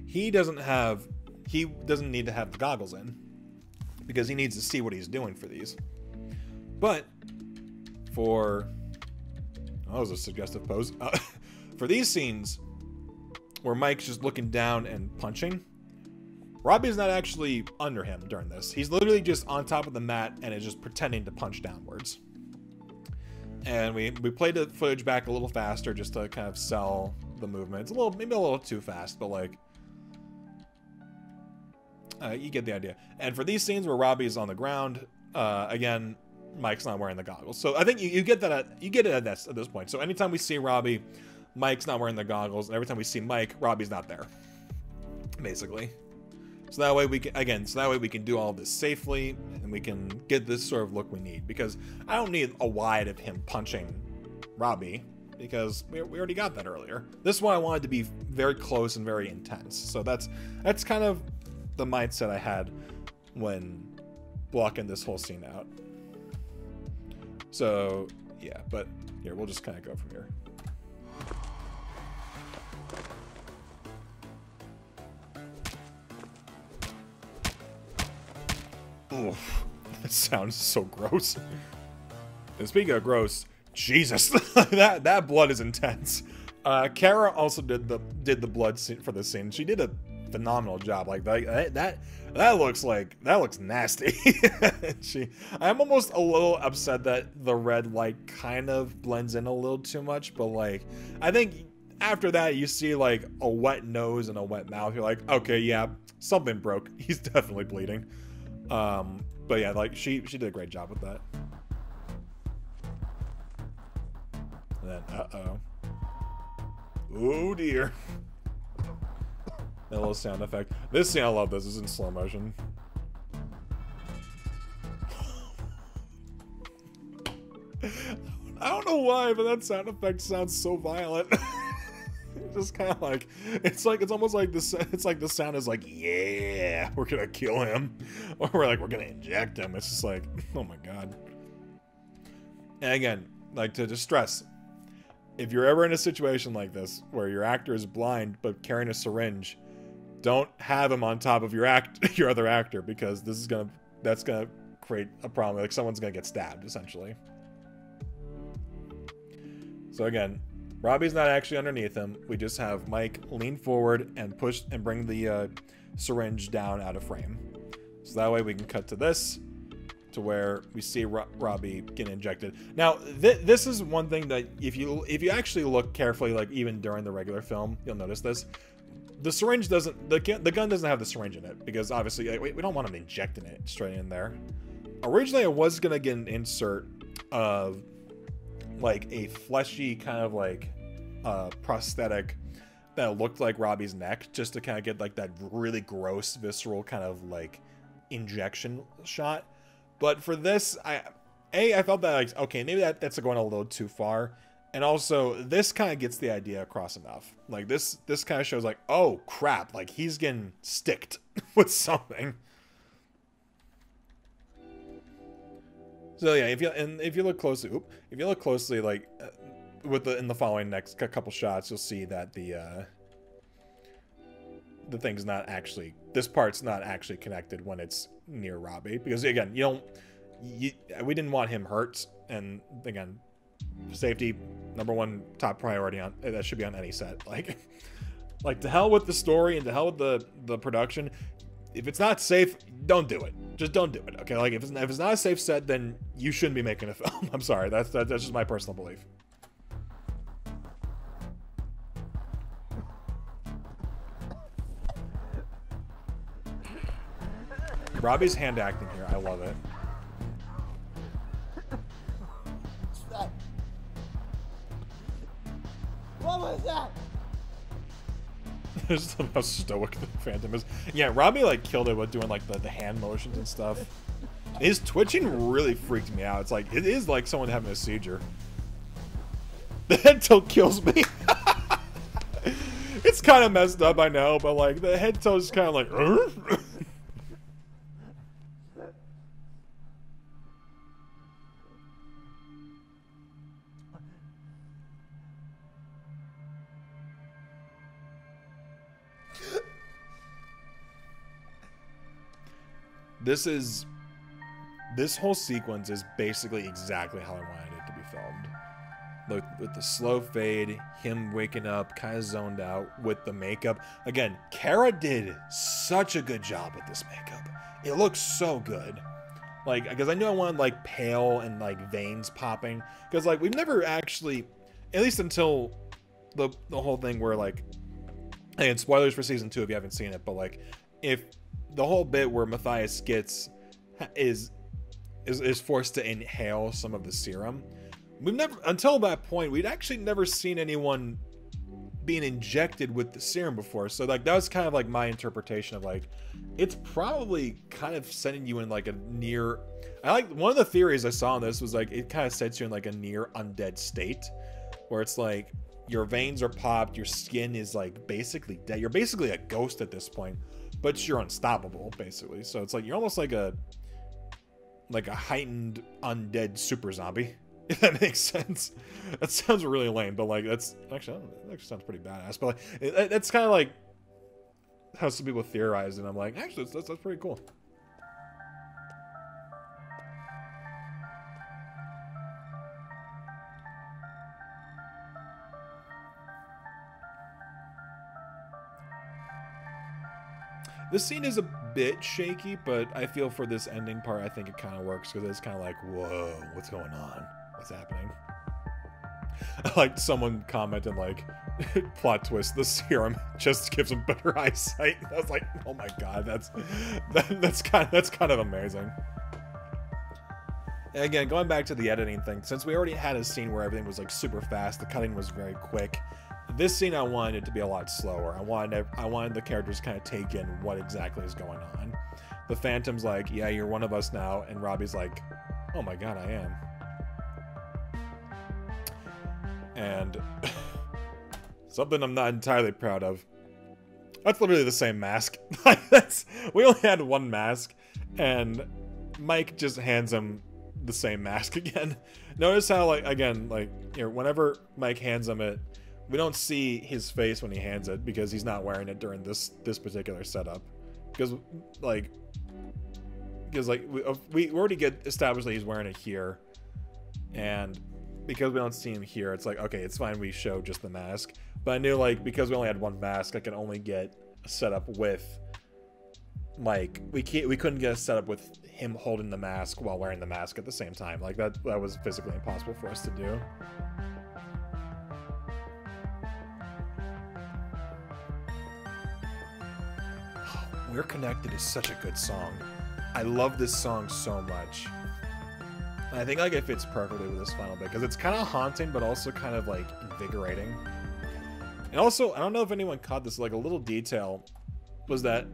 he doesn't need to have the goggles in, because he needs to see what he's doing for these. But that was a suggestive pose. For these scenes, where Mike's just looking down and punching. Robbie's not actually under him during this. He's literally just on top of the mat and is just pretending to punch downwards. And we played the footage back a little faster just to kind of sell the movement. It's maybe a little too fast, but like, you get the idea. And for these scenes where Robbie is on the ground, again, Mike's not wearing the goggles. So I think you get that you get it at this point. So anytime we see Robbie, Mike's not wearing the goggles, and every time we see Mike, Robbie's not there, basically. So that way we can do all this safely, and we can get this sort of look we need. Because I don't need a wide of him punching Robbie, because we already got that earlier. This one I wanted to be very close and very intense. So that's kind of the mindset I had when blocking this whole scene out. So yeah, but here we'll just kind of go from here. Oof, that sounds so gross. And speaking of gross, Jesus, that blood is intense. Kara also did the blood scene for this scene. She did a phenomenal job. Like that looks nasty. I'm almost a little upset that the red light kind of blends in a little too much. But like, I think after that you see like a wet nose and a wet mouth. You're like, okay, yeah, something broke. He's definitely bleeding. But yeah, like she did a great job with that. And then, oh dear. That little sound effect. This scene, I love this. This is in slow motion. I don't know why, but that sound effect sounds so violent. Just kind of like, it's almost like this. It's like the sound is like, yeah, we're gonna kill him, or we're gonna inject him. It's just like, oh my god. And again, like to just stress, if you're ever in a situation like this where your actor is blind but carrying a syringe, don't have him on top of your other actor, because that's gonna create a problem. Like someone's gonna get stabbed essentially. So again, Robbie's not actually underneath him. We just have Mike lean forward and push and bring the syringe down out of frame. So that way we can cut to this, to where we see Robbie get injected. Now, this is one thing that if you actually look carefully, like even during the regular film, you'll notice this. The syringe doesn't, the gun doesn't have the syringe in it, because obviously we don't want him injecting it straight in there. Originally, I was gonna get an insert of like a fleshy kind of like prosthetic that looked like Robbie's neck, just to kind of get like that really gross visceral kind of like injection shot. But for this, I felt that like, okay, maybe that's going a little too far. And also this kind of gets the idea across enough. Like this kind of shows like, oh crap, like he's getting sticked with something. So yeah, if you look closely, like in the following next couple shots, you'll see that the thing's not actually, this part's not actually connected when it's near Robbie, because again, we didn't want him hurt, and again, safety #1 top priority that should be on any set. Like to hell with the story and to hell with the production. If it's not safe, don't do it. Just don't do it. Okay, like if it's not a safe set, then you shouldn't be making a film. I'm sorry, that's just my personal belief. Robbie's hand acting here, I love it. What was that? Just how stoic the Phantom is. Yeah, Robbie like killed it with doing like the hand motions and stuff. His twitching really freaked me out. It's like, it is like someone having a seizure. The head tilt kills me. It's kind of messed up, I know, but like the head tilt is kind of like This whole sequence is basically exactly how I wanted it to be filmed. with the slow fade, him waking up, kind of zoned out with the makeup. Again, Kara did such a good job with this makeup. It looks so good. Like, because I knew I wanted, like, pale and, like, veins popping. Because, like, we've never actually, at least until the whole thing where, like, and spoilers for season 2 if you haven't seen it, but, like, if the whole bit where Matthias is forced to inhale some of the serum, we've never, until that point, we'd actually never seen anyone being injected with the serum before. So, like, that was kind of, like, my interpretation of, like, it's probably kind of sending you in, like, a near... I like, one of the theories I saw on this was, like, it kind of sets you in, like, a near undead state, where it's, like, your veins are popped, your skin is, like, basically dead. You're basically a ghost at this point, but you're unstoppable, basically. So it's, like, you're almost like a heightened undead super zombie. If that makes sense. That sounds really lame, but, like, that's actually, that actually sounds pretty badass. But, like, that's kind of like how some people theorize, and I'm like, actually, that's pretty cool. This scene is a bit shaky, but I feel for this ending part, I think it kind of works, because it's kind of like, whoa, what's going on? What's happening? Like, someone commented, like, plot twist, the serum just gives him better eyesight. I was like, oh my god, that's kind of amazing. And again, going back to the editing thing, since we already had a scene where everything was, like, super fast, the cutting was very quick. This scene, I wanted it to be a lot slower. I wanted the characters to kind of take in what exactly is going on. The Phantom's like, yeah, you're one of us now, and Robbie's like, oh my god, I am. And something I'm not entirely proud of. That's literally the same mask. We only had one mask, and Mike just hands him the same mask again. Notice how, like, again, like, you know, whenever Mike hands him it, we don't see his face when he hands it, because he's not wearing it during this particular setup. Because we already get established that he's wearing it here, and because we don't see him here, it's like, okay, it's fine, we show just the mask. But I knew, like, because we only had one mask, I could only get a setup with Mike. We couldn't get a setup with him holding the mask while wearing the mask at the same time. Like, that was physically impossible for us to do. We're Connected is such a good song. I love this song so much. And I think, like, it fits perfectly with this final bit, because it's kind of haunting, but also kind of, like, invigorating. And also, I don't know if anyone caught this, like, a little detail was that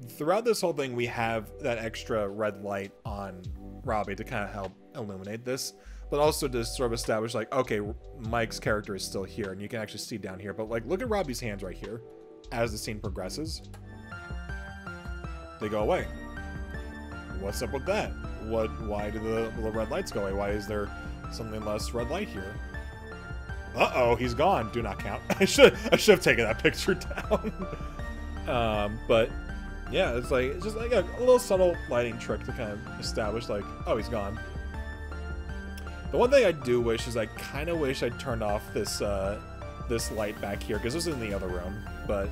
throughout this whole thing, we have that extra red light on Robbie to kind of help illuminate this, but also to sort of establish, like, okay, Mike's character is still here, and you can actually see down here, but, like, look at Robbie's hands right here as the scene progresses. They go away. What's up with that? Why do the red lights go away? Why is there something less red light here? Uh-oh, he's gone. Do not count. I should have taken that picture down. But yeah, it's just like a little subtle lighting trick to kind of establish, like, oh, he's gone. The one thing I do wish is I kind of wish I'd turned off this this light back here, because this is in the other room, but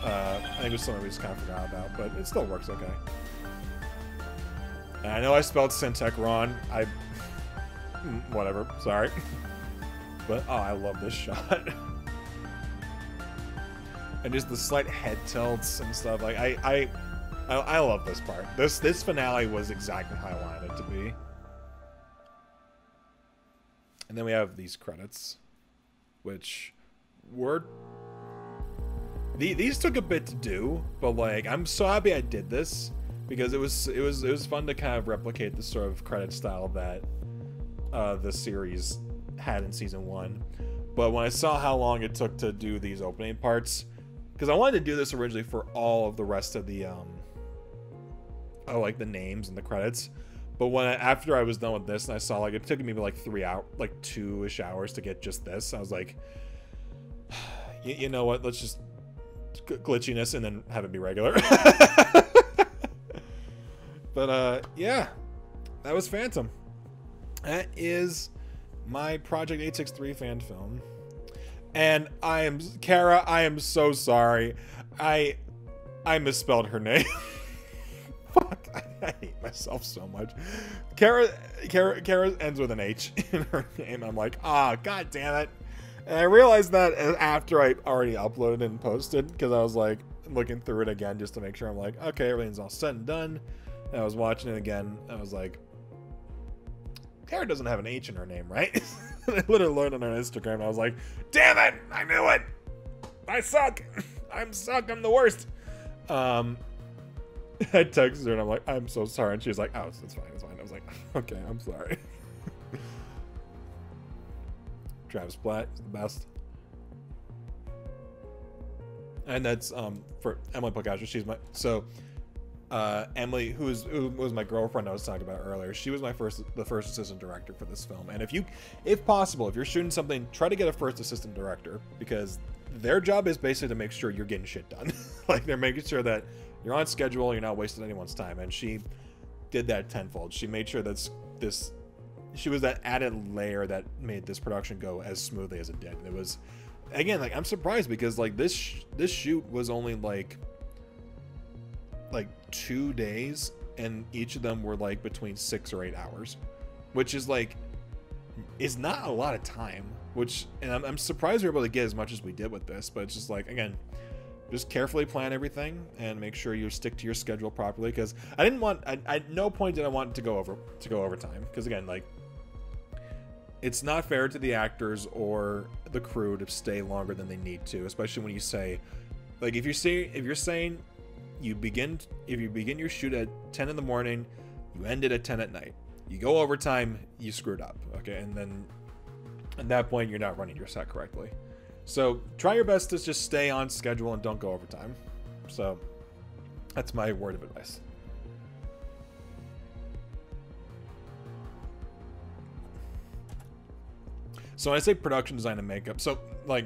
I think it was something we just kind of forgot about, but it still works okay. And I know I spelled Syntech wrong. Whatever, sorry. But, oh, I love this shot. And just the slight head tilts and stuff. Like, I love this part. This finale was exactly how I wanted it to be. And then we have these credits, which were... These took a bit to do, but, like, I'm so happy I did this, because it was fun to kind of replicate the sort of credit style that the series had in season 1. But when I saw how long it took to do these opening parts, because I wanted to do this originally for all of the rest of the like the names and the credits, but after I was done with this and I saw, like, it took me like 2-ish hours to get just this, I was like, you know what, let's just glitchiness and then have it be regular. But yeah, that was Phantom. That is my Project 863 fan film. And Kara, I am so sorry. I misspelled her name. Fuck, I hate myself so much. Kara ends with an H in her name. I'm like, god damn it. And I realized that after I already uploaded and posted, because I was like looking through it again just to make sure. I'm like, okay, everything's all said and done. And I was watching it again. I was like, Kara doesn't have an H in her name, right? I literally learned on her Instagram. And I was like, damn it, I knew it. I suck. I'm the worst. I texted her and I'm like, I'm so sorry. And she was like, oh, it's fine. I was like, okay, I'm sorry. Travis Platt is the best. And that's for Emily Placastra. She's my Emily, who was my girlfriend I was talking about earlier. She was the first assistant director for this film. And if possible, if you're shooting something, try to get a first assistant director, because their job is basically to make sure you're getting shit done. Like, they're making sure that you're on schedule, you're not wasting anyone's time. And she did that tenfold. She made sure that she was that added layer that made this production go as smoothly as it did. And it was, again, like, I'm surprised because like this shoot was only like 2 days, and each of them were like between 6 or 8 hours, which is like, is not a lot of time. And I'm surprised we were able to get as much as we did with this, but it's just like, again, just carefully plan everything and make sure you stick to your schedule properly. Because I didn't want, at no point did I want to go overtime. Because again, like, it's not fair to the actors or the crew to stay longer than they need to, especially when you say, like, if you're saying you begin your shoot at 10 in the morning, you end it at 10 at night. You go overtime, you screwed up. Okay, and then at that point, you're not running your set correctly. So try your best to just stay on schedule and don't go overtime. So that's my word of advice. So when I say production design and makeup, so like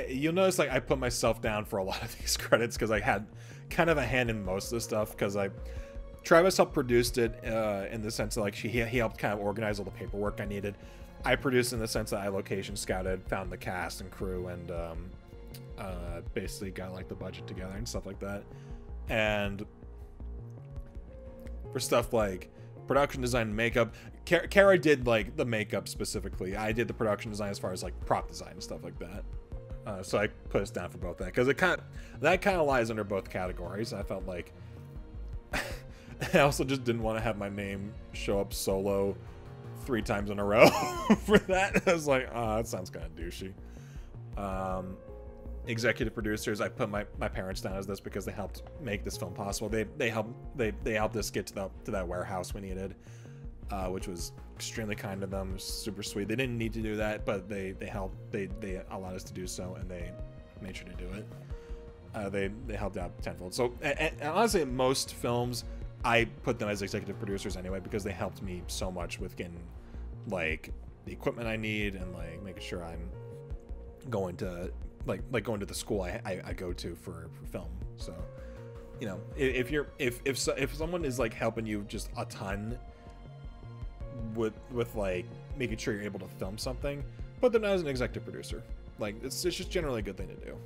you'll notice like I put myself down for a lot of these credits because I had kind of a hand in most of the stuff, because Travis helped produced it in the sense that like he helped kind of organize all the paperwork I needed. I produced in the sense that I location scouted, found the cast and crew, and basically got like the budget together and stuff like that. And for stuff like production design and makeup, Kara did like the makeup specifically. I did the production design as far as like prop design and stuff like that. So I put us down for both that, because that kind of lies under both categories. I felt like I also just didn't want to have my name show up solo 3 times in a row for that. I was like, oh, that sounds kind of douchey. Executive producers, I put my parents down as this because they helped make this film possible. They helped us get to that warehouse we needed, which was extremely kind of them, super sweet. They didn't need to do that, but they helped. They allowed us to do so, and they made sure to do it. They helped out tenfold. So, and honestly, in most films, I put them as executive producers anyway, because they helped me so much with getting like the equipment I need and like making sure I'm going to like going to the school I go to for film. So, you know, if someone is like helping you just a ton with like making sure you're able to film something, put them as an executive producer. Like, it's just generally a good thing to do.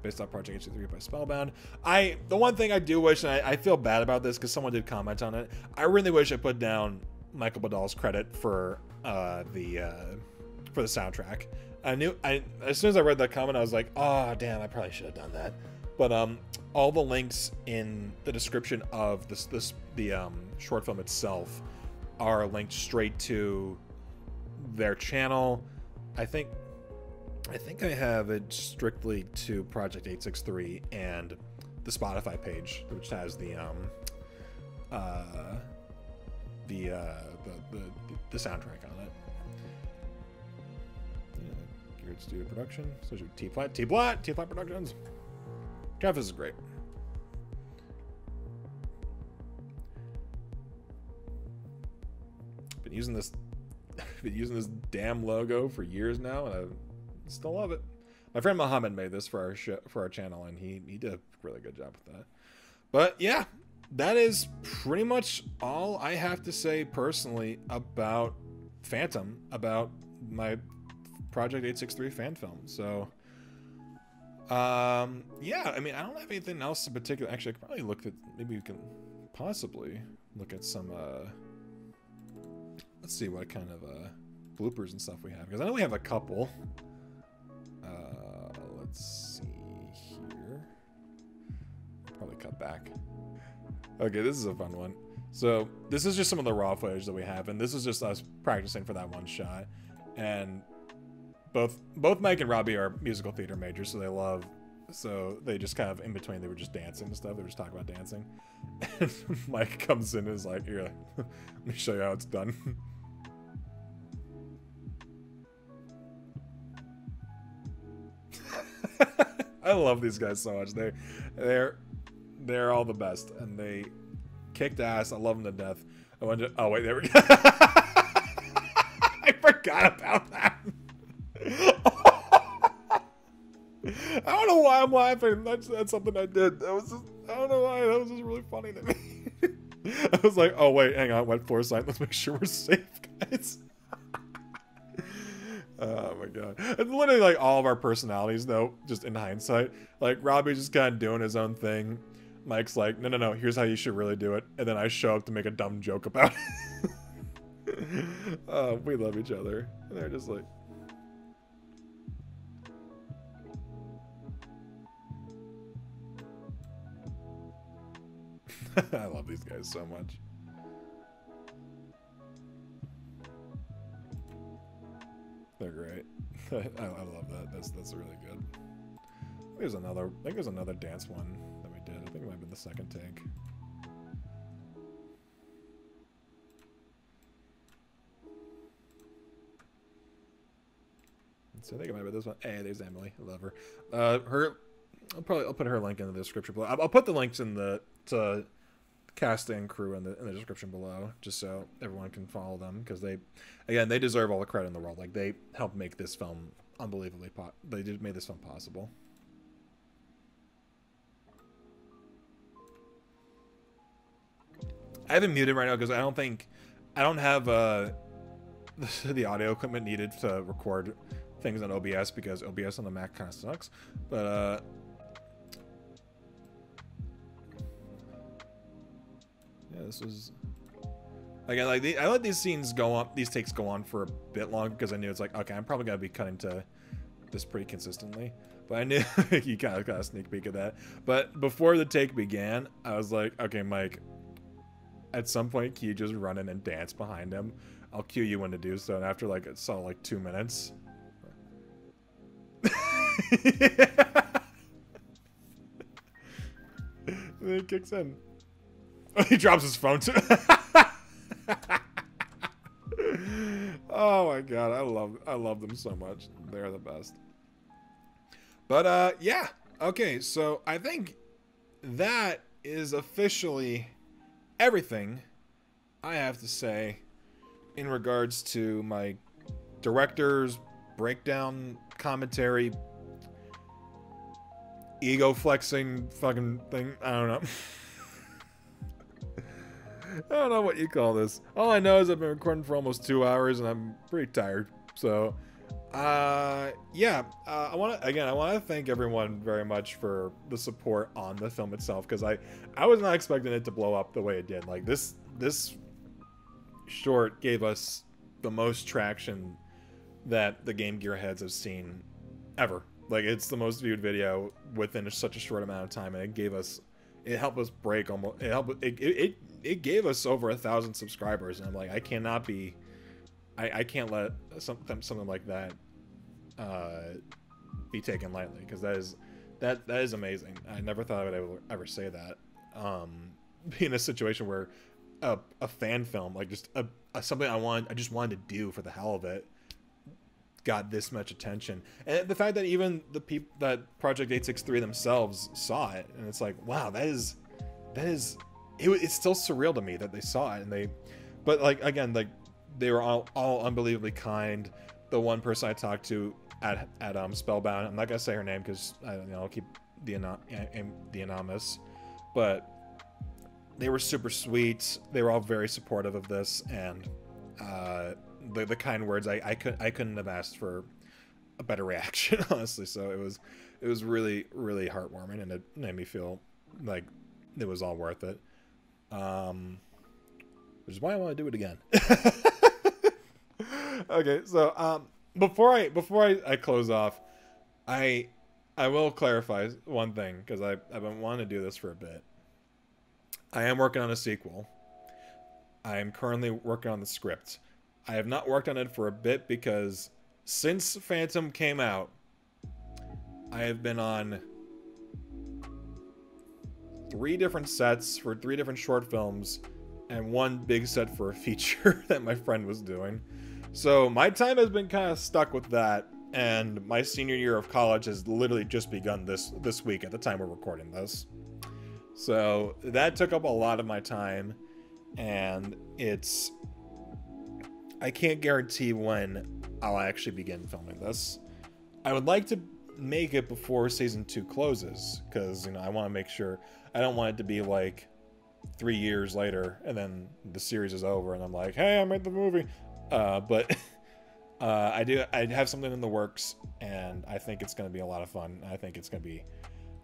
Based on Project 863 by Spellbound. The one thing I do wish, and I feel bad about this because someone did comment on it, I really wish I put down Michael Badal's credit for the soundtrack. As soon as I read that comment, I was like, oh damn, I probably should have done that. But all the links in the description of the short film itself are linked straight to their channel. I think I have it strictly to Project 863 and the Spotify page, which has the soundtrack on it. Yeah, Geared Studio Production. So T-Plot Productions. Travis is great. Been using this damn logo for years now, and I still love it. My friend Mohammed made this for our channel, and he did a really good job with that. But yeah, that is pretty much all I have to say personally about Phantom about my Project 863 fan film. So, yeah, I mean, I don't have anything else in particular. Actually, I could probably look at, maybe we can possibly look at some, let's see what kind of, bloopers and stuff we have. Because I know we have a couple. Let's see here. Probably cut back. Okay, this is a fun one. So, this is just some of the raw footage that we have, and this is just us practicing for that one shot. And both Mike and Robbie are musical theater majors, so they just kind of, in between, they were just dancing and stuff. They were just talking about dancing. And Mike comes in and is like, here, let me show you how it's done. I love these guys so much. They're all the best, and they kicked ass. I love them to death. Oh wait, there we go. I forgot about that. I don't know why I'm laughing. That's something I did. I don't know why. That was just really funny to me. I was like, oh wait, hang on, wet foresight. Let's make sure we're safe, guys. Oh my god. It's literally like all of our personalities though, just in hindsight. Like Robbie's just kind of doing his own thing. Mike's like, no, here's how you should really do it. And then I show up to make a dumb joke about it. We love each other. And they're just like... I love these guys so much. They're great. I love that. That's really good. I think there's another dance one that we did. I think it might have been the second take. So I think it might be this one. Hey, there's Emily. I love her. I'll put her link in the description below. I'll put the links in the cast and crew in the description below, just so everyone can follow them, because they deserve all the credit in the world. Like, they helped make this film unbelievably they did made this film possible. I have it muted right now because I don't have the audio equipment needed to record things on OBS, because OBS on the Mac kind of sucks. But yeah, this was again, like, I let these scenes go on, these takes go on for a bit long, because I knew it's like, okay, I'm probably gonna be cutting to this pretty consistently. But I knew you kind of got a sneak peek of that. But before the take began, I was like, okay, Mike, at some point, can you just run in and dance behind him? I'll cue you when to do so. And after like it saw like 2 minutes, and then he kicks in. Oh, he drops his phone too. Oh my god, I love them so much. They're the best. But yeah, okay, so I think that is officially everything I have to say in regards to my director's breakdown commentary, ego flexing fucking thing. I don't know. I don't know what you call this. All I know is I've been recording for almost 2 hours and I'm pretty tired. So, yeah. I want to thank everyone very much for the support on the film itself, because I was not expecting it to blow up the way it did. Like, this short gave us the most traction that the Game Gear heads have seen ever. Like, it's the most viewed video within such a short amount of time, and it helped us break almost. It gave us over 1,000 subscribers, and I'm like, I can't let something like that be taken lightly, because that is amazing. I never thought I would ever say that. Be in a situation where a fan film, like just something I just wanted to do for the hell of it, got this much attention. And the fact that even the people that Project 863 themselves saw it, and it's like, wow, it's still surreal to me that they saw it. But like, again, like, they were all unbelievably kind. The one person I talked to at Spellbound, I'm not gonna say her name because I'll keep the anonymous, but they were super sweet. They were all very supportive of this, and the kind words. I couldn't have asked for a better reaction, honestly. So it was really, really heartwarming, and it made me feel like it was all worth it. Which is why I want to do it again. Okay, so before I close off, I will clarify one thing, because I've been wanting to do this for a bit. I am working on a sequel. I am currently working on the script. I have not worked on it for a bit because since Phantom came out, I have been on 3 different sets for 3 different short films and 1 big set for a feature that my friend was doing. So my time has been kind of stuck with that, and my senior year of college has literally just begun this week at the time we're recording this. So that took up a lot of my time, and I can't guarantee when I'll actually begin filming this. I would like to make it before season 2 closes, because, you know, I want to make sure, I don't want it to be like 3 years later and then the series is over and I'm like, hey, I made the movie. But I have something in the works, and I think it's going to be a lot of fun. I think it's going to be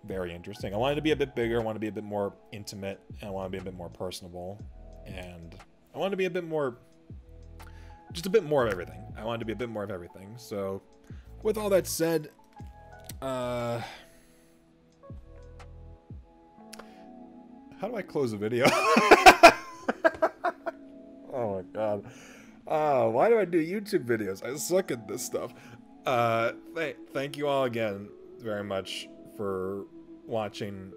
very interesting. I want it to be a bit bigger. I want to be a bit more intimate. And I want to be a bit more personable. And I want to be a bit more, just a bit more of everything. I want it to be a bit more of everything. So with all that said, how do I close a video? Oh my god. Why do I do YouTube videos? I suck at this stuff. Thank you all again very much for watching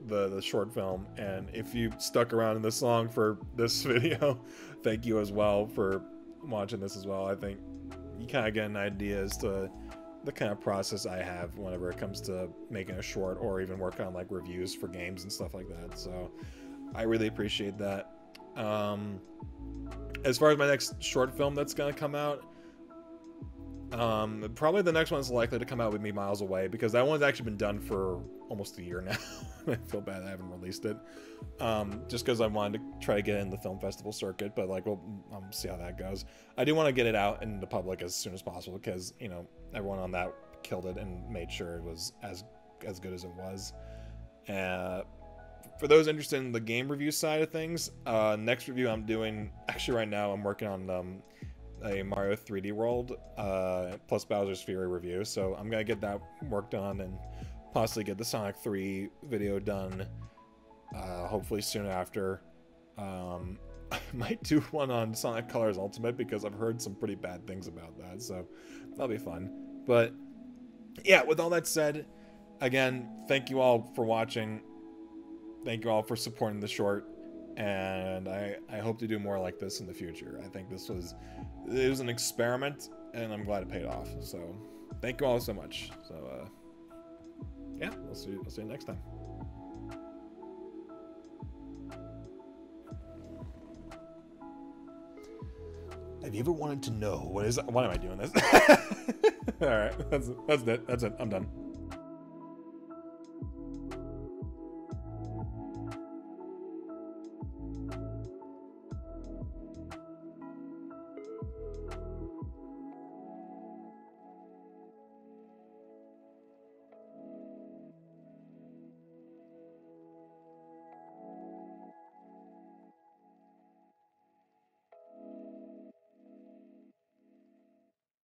the short film, and if you stuck around in this long for this video, thank you as well for watching this as well. I think you kind of get an idea as to the kind of process I have whenever it comes to making a short, or even working on like reviews for games and stuff like that. So I really appreciate that. As far as my next short film that's gonna come out, probably the next one's likely to come out with me Miles Away, because that one's actually been done for almost a year now. I feel bad I haven't released it, just because I wanted to try to get it in the film festival circuit, but like, we'll see how that goes. I do want to get it out in the public as soon as possible, because, you know, everyone on that killed it and made sure it was as good as it was. For those interested in the game review side of things, next review I'm doing, actually right now I'm working on a Mario 3D World plus Bowser's Fury review, so I'm gonna get that work done and possibly get the Sonic 3 video done hopefully soon after. I might do one on Sonic Colors Ultimate, because I've heard some pretty bad things about that, so that'll be fun. But yeah, with all that said, again, thank you all for watching. Thank you all for supporting the short, and I hope to do more like this in the future. I think it was an experiment, and I'm glad it paid off. So thank you all so much. So yeah, I'll see you next time. Have you ever wanted to know why am I doing this? All right, that's it. I'm done.